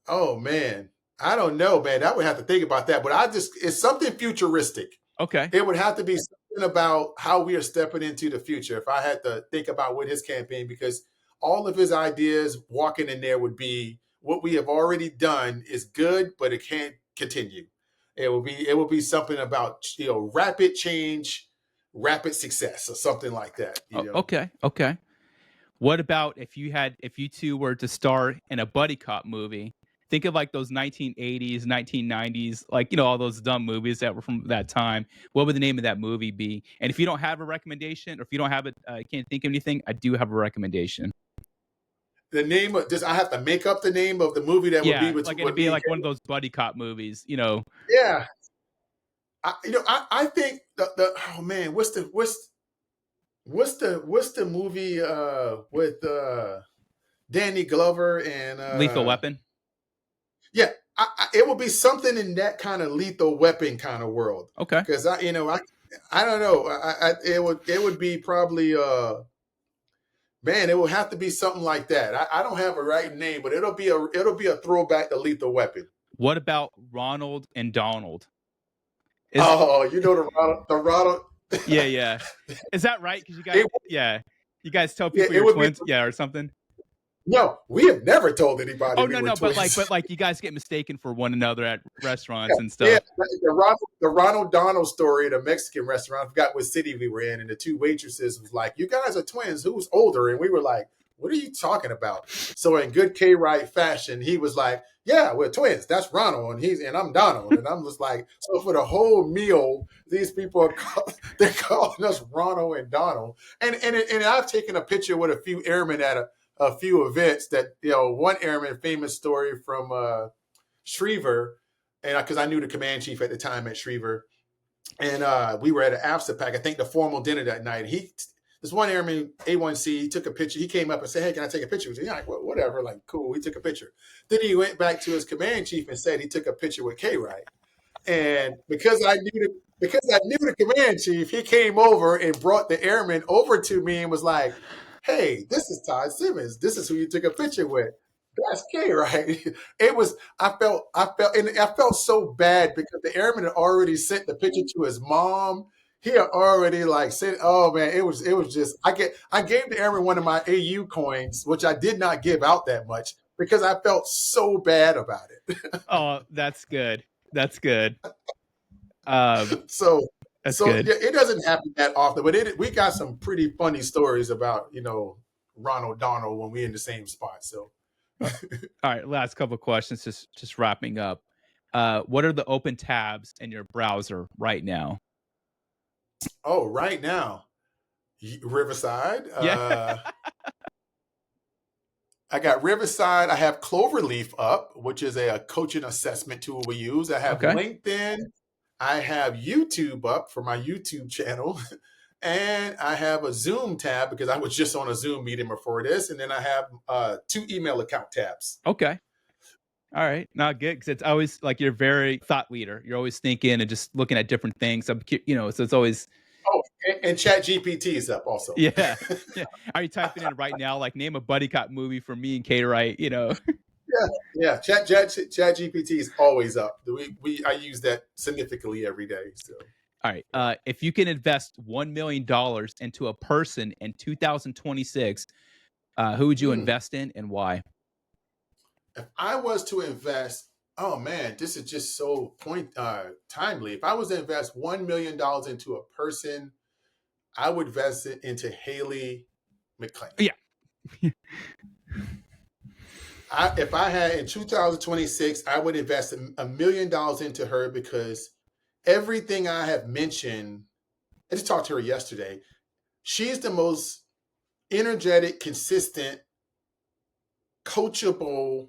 Oh man. I don't know, man. I would have to think about that, but it's something futuristic. Okay. It would have to be something about how we are stepping into the future. If I had to think about with his campaign, because all of his ideas walking in there would be what we have already done is good, but it can't continue. It will be something about, rapid change, rapid success or something like that. Okay. What about if you two were to star in a buddy cop movie? Think of like those 1980s, 1990s, like, all those dumb movies that were from that time. What would the name of that movie be? And if you don't have a recommendation, or if you don't have it, can't think of anything, I do have a recommendation. The name of I have to make up the name of the movie that would be with like it'd be like one of those buddy cop movies, Yeah. I think oh man, what's the movie with Danny Glover and Lethal Weapon. Yeah, it will be something in that kind of Lethal Weapon kind of world. Okay. Because I don't know. It would be probably man, it will have to be something like that. I don't have a right name, but it'll be a throwback to Lethal Weapon. What about Ronald and Donald? The Ronald. Yeah. Is that right? Because you guys tell people you're twins, or something. No, we have never told anybody. Oh no, but like you guys get mistaken for one another at restaurants and stuff. Yeah, the Ronald Donald story at a Mexican restaurant. I forgot what city we were in, and the two waitresses was like, "You guys are twins. Who's older?" And we were like, "What are you talking about?" So in good K. Wright fashion, he was like, "Yeah, we're twins. That's Ronald, and I'm Donald." And I'm just like, so for the whole meal, these people they're calling us Ronald and Donald. And I've taken a picture with a few airmen at a few events that, one airman, famous story from Schriever, and because I knew the command chief at the time at Schriever, and we were at an AFSA pack, I think the formal dinner that night. this one airman, A1C, he took a picture. He came up and said, "Hey, can I take a picture with you?" He's like, well, whatever, like, cool. He took a picture. Then he went back to his command chief and said he took a picture with K-Wright. And because I knew the command chief, he came over and brought the airman over to me and was like, "Hey, this is Todd Simmons. This is who you took a picture with. That's K-Wright." It was, I felt so bad because the airman had already sent the picture to his mom. He had already like said, "Oh man, it was just." I gave the airman one of my AU coins, which I did not give out that much because I felt so bad about it. Oh, that's good. That's good. So good. Yeah, it doesn't happen that often, but we got some pretty funny stories about Ronald Donald when we're in the same spot. So, all right, last couple of questions, just wrapping up. What are the open tabs in your browser right now? oh, right now, Riverside. Yeah. I got Riverside. I have Cloverleaf up, which is a coaching assessment tool we use. I have Okay. LinkedIn. I have YouTube up for my YouTube channel. And I have a Zoom tab because I was just on a Zoom meeting before this. And then I have 2 email account tabs. Okay. All right. Not good. Because it's always like you're very thought leader. You're always thinking and just looking at different things. So it's always. Oh, and Chat GPT is up also. Yeah. Are you typing in right now, like name a buddy cop movie for me and K-Wright, Yeah. Chat GPT is always up. I use that significantly every day. So. All right. If you can invest $1 million into a person in 2026, who would you invest in and why? If I was to invest, oh man, this is just so timely. If I was to invest $1 million into a person, I would invest it into Haley McClain. Yeah. If I had in 2026, I would invest $1 million into her because everything I have mentioned, I just talked to her yesterday. She's the most energetic, consistent, coachable,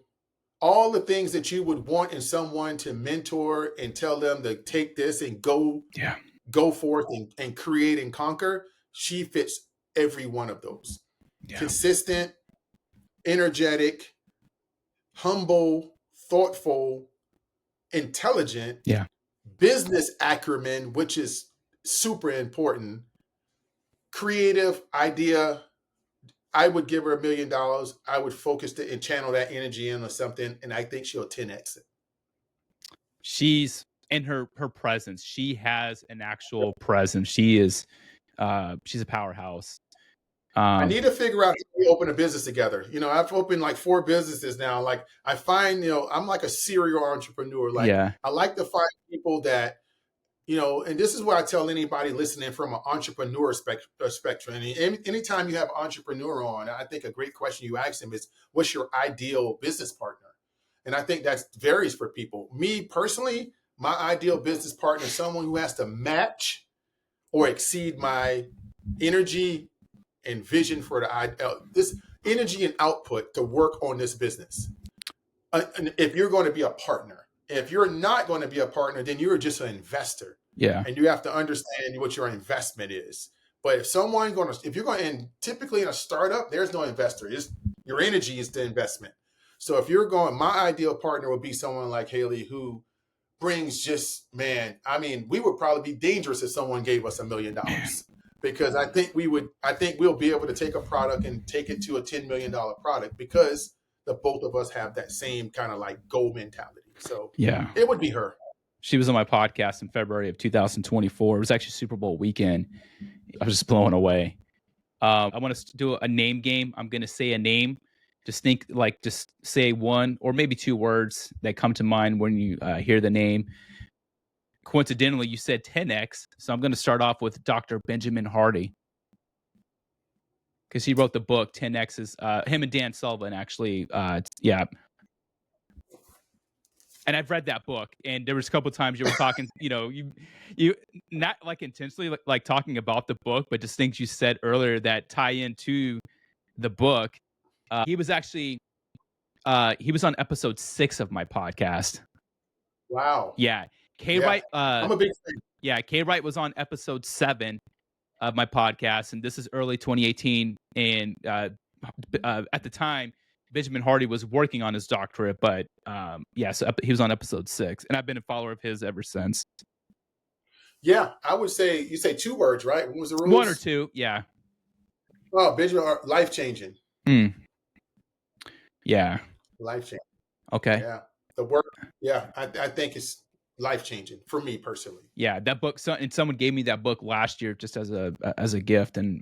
all the things that you would want in someone to mentor and tell them to take this and go forth and create and conquer. She fits every one of those. Yeah. Consistent, energetic, humble, thoughtful, intelligent, business acumen, which is super important, creative idea. I would give her $1 million. I would focus it and channel that energy in or something, and I think she'll 10x it. She's in her presence. She has an actual presence. She is, she's a powerhouse. I need to figure out how we open a business together. I've opened like 4 businesses now. Like I find, I'm like a serial entrepreneur. Like I like to find people that, and this is what I tell anybody listening from an entrepreneur spectrum. And anytime you have an entrepreneur on, I think a great question you ask them is, what's your ideal business partner? And I think that varies for people. Me personally, my ideal business partner is someone who has to match or exceed my energy and vision for this energy and output to work on this business. And if you're going to be a partner. If you're not going to be a partner, then you're just an investor. Yeah. And you have to understand what your investment is. But if you're going to, and typically in a startup, there's no investor. Your energy is the investment. So if you're going, my ideal partner would be someone like Haley who brings we would probably be dangerous if someone gave us $1 million. Because I think we'll be able to take a product and take it to a $10 million product because the both of us have that same kind of like goal mentality. So it would be her. She was on my podcast in February of 2024. It was actually Super Bowl weekend. I was just blown away. I want to do a name game. I'm going to say a name. Just say one or maybe 2 words that come to mind when you hear the name. Coincidentally, you said 10X. So I'm going to start off with Dr. Benjamin Hardy. Because he wrote the book 10X is him and Dan Sullivan actually. And I've read that book, and there was a couple of times you were talking, you not like intentionally like talking about the book, but just things you said earlier that tie into the book. He was actually he was on episode 6 of my podcast. Wow. Yeah. K-Wright. I'm a big fan. Yeah, K-Wright was on episode 7. of my podcast, and this is early 2018. And at the time, Benjamin Hardy was working on his doctorate, but so he was on episode 6, and I've been a follower of his ever since. Yeah, I would say you say 2 words, right? What was the rules? 1 or 2, yeah. Oh, Benjamin, life changing. Yeah. Life changing. Okay. Yeah, the work. Yeah, I think it's life changing for me personally. Yeah, that book. And someone gave me that book last year just as a gift, and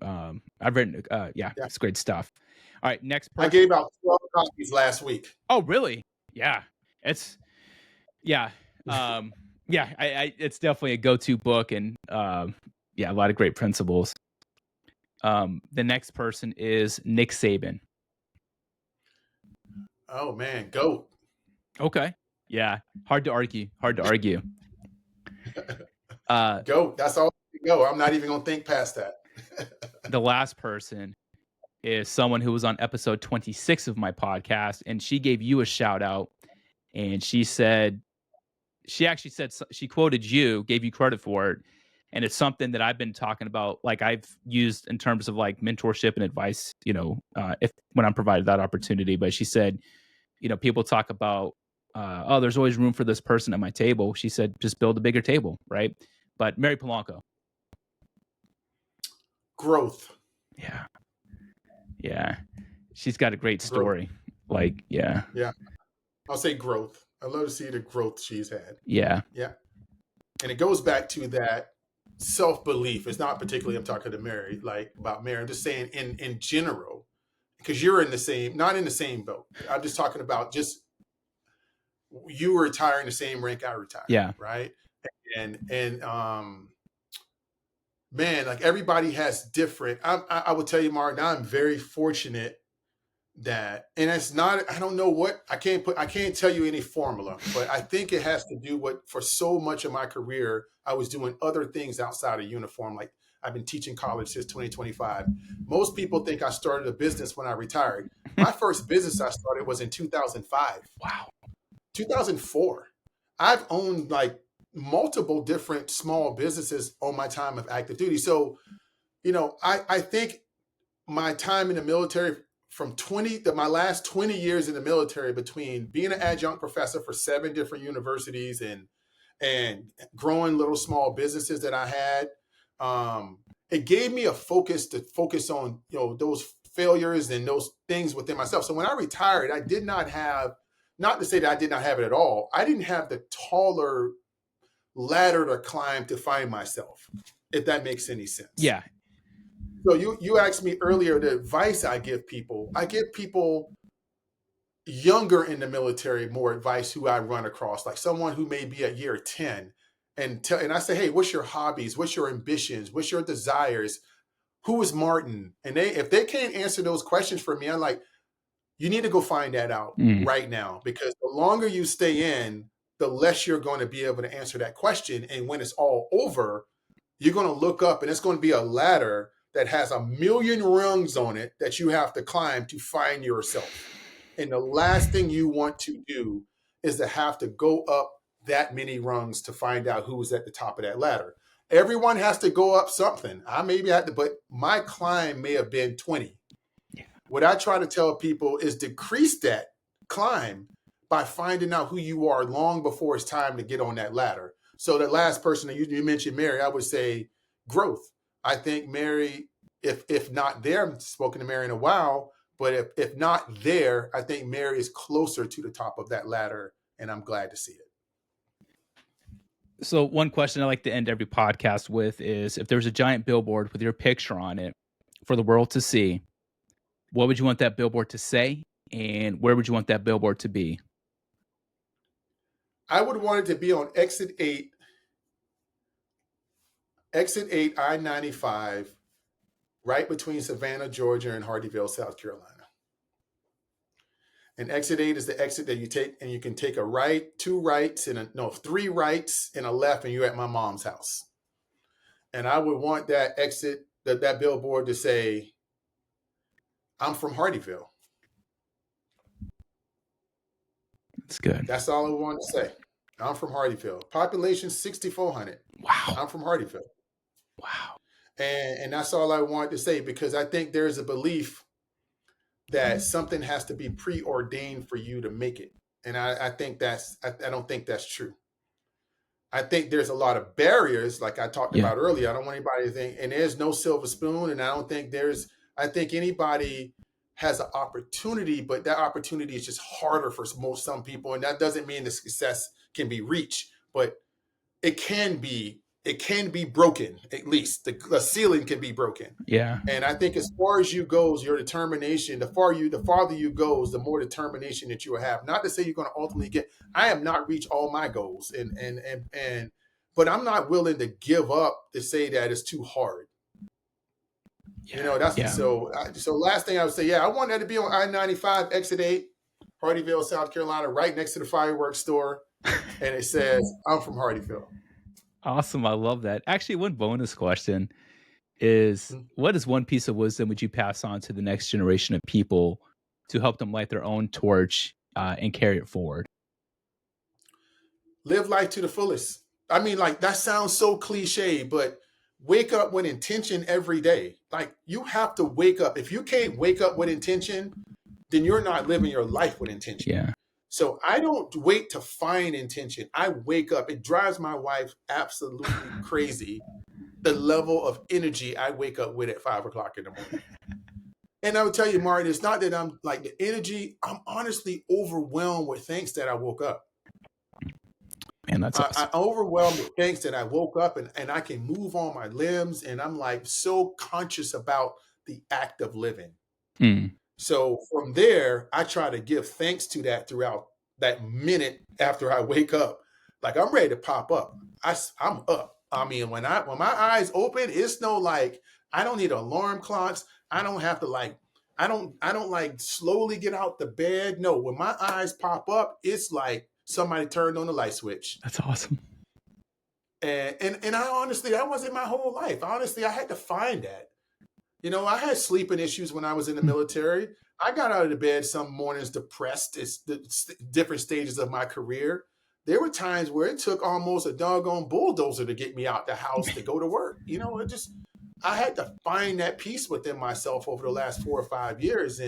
I've written. It's great stuff. All right, next person. I gave out 12 copies last week. Oh, really? Yeah, it's it's definitely a go-to book, and a lot of great principles. The next person is Nick Saban. Oh man, GOAT. Okay. Yeah, hard to argue. GOAT. That's all. Go. I'm not even gonna think past that. The last person is someone who was on episode 26 of my podcast, and she gave you a shout out, and she quoted you, gave you credit for it, and it's something that I've been talking about, like I've used in terms of like mentorship and advice, when I'm provided that opportunity. But she said, people talk about, there's always room for this person at my table. She said, just build a bigger table, right? But Mary Polanco. Growth. Yeah. She's got a great story. Like, yeah. I'll say growth. I love to see the growth she's had. Yeah. And it goes back to that self-belief. It's not particularly, I'm talking to Mary, like about Mary. I'm just saying in general, because you're not in the same boat. I'm just talking about just you retiring the same rank I retired. Yeah. Right. And man, like everybody has different. I will tell you, Mark, now I'm very fortunate that, and it's not, I don't know what, I can't tell you any formula, but I think it has to do with, for so much of my career, I was doing other things outside of uniform. Like I've been teaching college since 2025. Most people think I started a business when I retired. My first business I started was in 2005. Wow. 2004. I've owned like multiple different small businesses on my time of active duty. So, I think my time in the military from my last 20 years in the military, between being an adjunct professor for 7 different universities and growing little small businesses that I had, it gave me a focus on, those failures and those things within myself. So when I retired, I did not have, not to say that I did not have it at all. I didn't have the taller ladder to climb to find myself, if that makes any sense. Yeah. So you asked me earlier the advice I give people. I give people younger in the military more advice who I run across, like someone who may be at year 10, and I say, hey, what's your hobbies? What's your ambitions? What's your desires? Who is Martin? And if they can't answer those questions for me, I'm like, you need to go find that out right now, because the longer you stay in, the less you're going to be able to answer that question. And when it's all over, you're going to look up and it's going to be a ladder that has 1,000,000 rungs on it that you have to climb to find yourself. And the last thing you want to do is to have to go up that many rungs to find out who's at the top of that ladder. Everyone has to go up something. I maybe had to, but my climb may have been 20. Yeah. What I try to tell people is decrease that climb by finding out who you are long before it's time to get on that ladder. So the last person that you mentioned, Mary, I would say growth. I think Mary, if not there, I haven't spoken to Mary in a while, but if not there, I think Mary is closer to the top of that ladder, and I'm glad to see it. So one question I like to end every podcast with is, if there's a giant billboard with your picture on it for the world to see, what would you want that billboard to say, and where would you want that billboard to be? I would want it to be on exit 8 I-95, right between Savannah, Georgia, and Hardyville, South Carolina. And exit 8 is the exit that you take, and you can take a right, 2 rights, 3 rights and a left, and you're at my mom's house. And I would want that exit, that billboard to say, I'm from Hardyville. That's good. That's all I want to say. I'm from Hardyville. Population 6,400. Wow. I'm from Hardyville. Wow. And that's all I wanted to say, because I think there's a belief that something has to be preordained for you to make it. And I think I don't think that's true. I think there's a lot of barriers, like I talked Yeah. about earlier. I don't want anybody to think, and there's no silver spoon. And I think anybody has an opportunity, but that opportunity is just harder for some people. And that doesn't mean the success can be reached, but it can be broken. At least the ceiling can be broken. Yeah. And I think as far as you goes, your determination, the farther you goes, the more determination that you will have. Not to say you're going to ultimately get. I have not reached all my goals, but I'm not willing to give up to say that it's too hard. Yeah. That's so. Last thing I would say, I want that to be on I-95 exit 8, Hardyville, South Carolina, right next to the fireworks store, and it says, "I'm from Hardyville." Awesome. I love that. Actually, one bonus question is, what is one piece of wisdom would you pass on to the next generation of people to help them light their own torch and carry it forward? Live life to the fullest. I mean, like, that sounds so cliche, but wake up with intention every day. Like, you have to wake up. If you can't wake up with intention, then you're not living your life with intention. Yeah. So I don't wait to find intention. I wake up. It drives my wife absolutely crazy, the level of energy I wake up with at 5 o'clock in the morning. And I would tell you, Martin, it's not that I'm like the energy. I'm honestly overwhelmed with thanks that I woke up. Man, that's awesome. I'm overwhelmed with thanks that I woke up and I can move on my limbs. And I'm like so conscious about the act of living. So from there, I try to give thanks to that throughout that minute after I wake up. Like, I'm ready to pop up. I'm up. I mean, when my eyes open, it's no like, I don't need alarm clocks. I don't have to like, I don't like slowly get out the bed. No, when my eyes pop up, it's like somebody turned on the light switch. That's awesome. And I honestly, that wasn't my whole life. Honestly, I had to find that. I had sleeping issues when I was in the military. I got out of the bed some mornings depressed. It's the different stages of my career. There were times where it took almost a doggone bulldozer to get me out the house to go to work. I had to find that peace within myself over the last 4 or 5 years.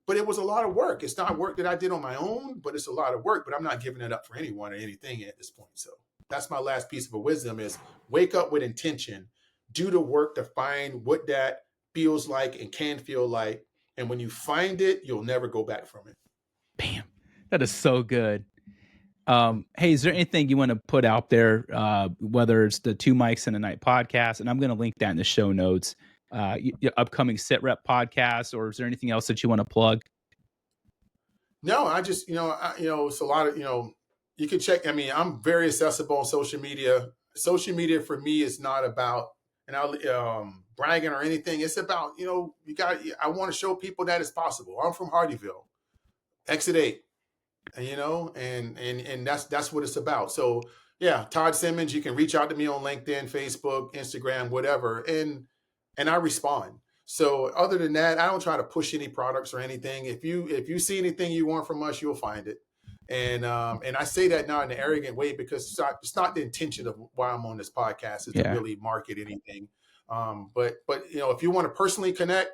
But it was a lot of work. It's not work that I did on my own, but it's a lot of work. But I'm not giving it up for anyone or anything at this point. So that's my last piece of wisdom: is wake up with intention, do the work to find what that feels like and can feel like. And when you find it, you'll never go back from it. Bam. That is so good. Hey, is there anything you want to put out there, whether it's the Two Mics in a Night podcast, and I'm going to link that in the show notes, your upcoming Sit Rep podcast, or is there anything else that you want to plug? No, I just, it's a lot of, you can check. I mean, I'm very accessible on social media. Social media for me is not about, bragging or anything. It's about, I want to show people that it's possible. I'm from Hardyville, exit 8, and that's what it's about. So yeah, Todd Simmons, you can reach out to me on LinkedIn, Facebook, Instagram, whatever. And I respond. So other than that, I don't try to push any products or anything. If you see anything you want from us, you'll find it. And I say that not in an arrogant way, because it's not the intention of why I'm on this podcast is to really market anything. But if you want to personally connect,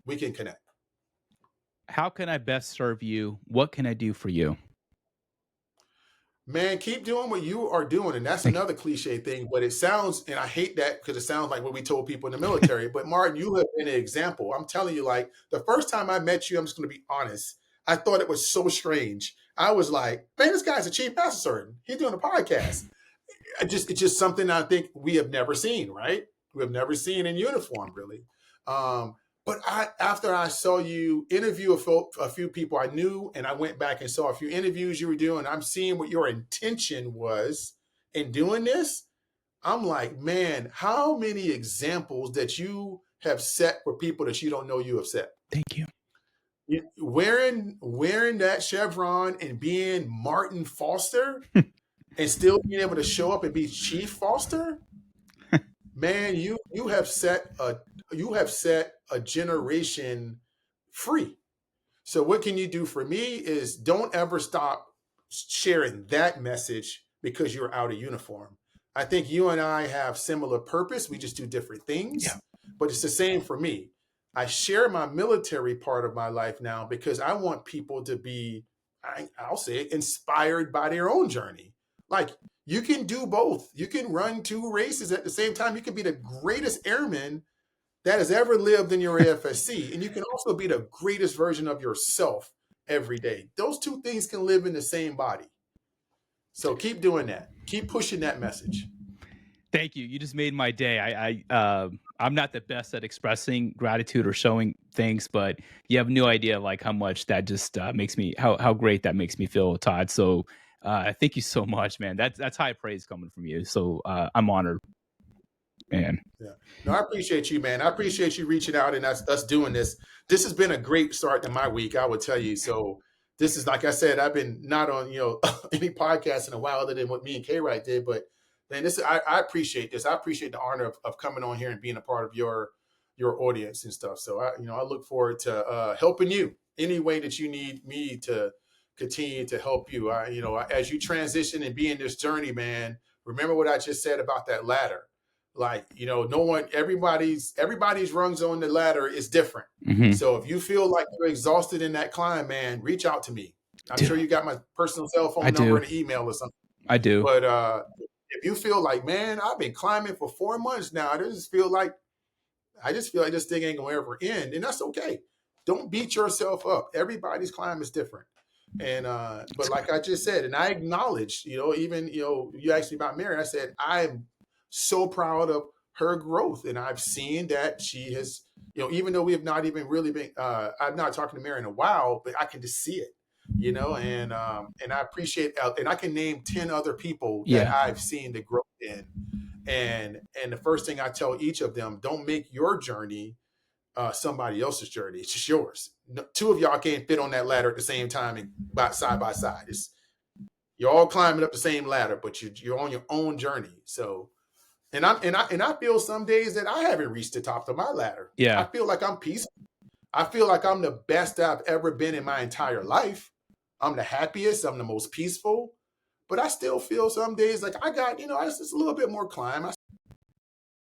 we can connect. How can I best serve you? What can I do for you? Man, keep doing what you are doing. And that's another cliche thing, but it sounds, and I hate that because it sounds like what we told people in the military. But Martin, you have been an example. I'm telling you, like, the first time I met you, I'm just going to be honest, I thought it was so strange. I was like, man, this guy's a chief master sergeant. He's doing a podcast. It's just something I think we have never seen, right? We have never seen in uniform, really. But after I saw you interview a few people I knew, and I went back and saw a few interviews you were doing, I'm seeing what your intention was in doing this. I'm like, man, how many examples that you have set for people that you don't know you have set? Thank you. Wearing that chevron and being Martin Foster and still being able to show up and be Chief Foster, man, you have set a generation free. So what can you do for me is don't ever stop sharing that message because you're out of uniform. I think you and I have similar purpose. We just do different Yeah. things, but it's the same for me. I share my military part of my life now because I want people to be, I'll say it, inspired by their own journey. Like, you can do both. You can run 2 races at the same time. You can be the greatest airman that has ever lived in your AFSC. And you can also be the greatest version of yourself every day. Those 2 things can live in the same body. So keep doing that. Keep pushing that message. Thank you. You just made my day. I'm not the best at expressing gratitude or showing things, but you have no idea like how much that just makes me how great that makes me feel, Todd. So thank you so much, man. That's high praise coming from you. So I'm honored, man. Yeah. No, I appreciate you, man. I appreciate you reaching out and us doing this. This has been a great start to my week, I would tell you. So this is, like I said, I've been not on, any podcast in a while other than what me and K-Wright did, but man, I appreciate this. I appreciate the honor of coming on here and being a part of your audience and stuff. So I look forward to helping you any way that you need me to continue to help you. As you transition and be in this journey, man, remember what I just said about that ladder. Like, everybody's rungs on the ladder is different. Mm-hmm. So if you feel like you're exhausted in that climb, man, reach out to me. I'm sure you got my personal cell phone number and email or something. I do. But if you feel like, man, I've been climbing for 4 months now, I just feel like this thing ain't gonna ever end, and that's okay. Don't beat yourself up. Everybody's climb is different. And but like I just said, and I acknowledge, even you asked me about Mary, I said I'm so proud of her growth, and I've seen that she has, even though we have not even really been, I'm not talking to Mary in a while, but I can just see it, and I appreciate, and I can name 10 other people that I've seen the growth in, and the first thing I tell each of them: don't make your journey somebody else's journey. It's just yours. 2 of y'all can't fit on that ladder at the same time and side by side. You're all climbing up the same ladder, but you're on your own journey. So. And I feel some days that I haven't reached the top of my ladder. Yeah. I feel like I'm peaceful. I feel like I'm the best I've ever been in my entire life. I'm the happiest. I'm the most peaceful. But I still feel some days like I got, it's just a little bit more climb. I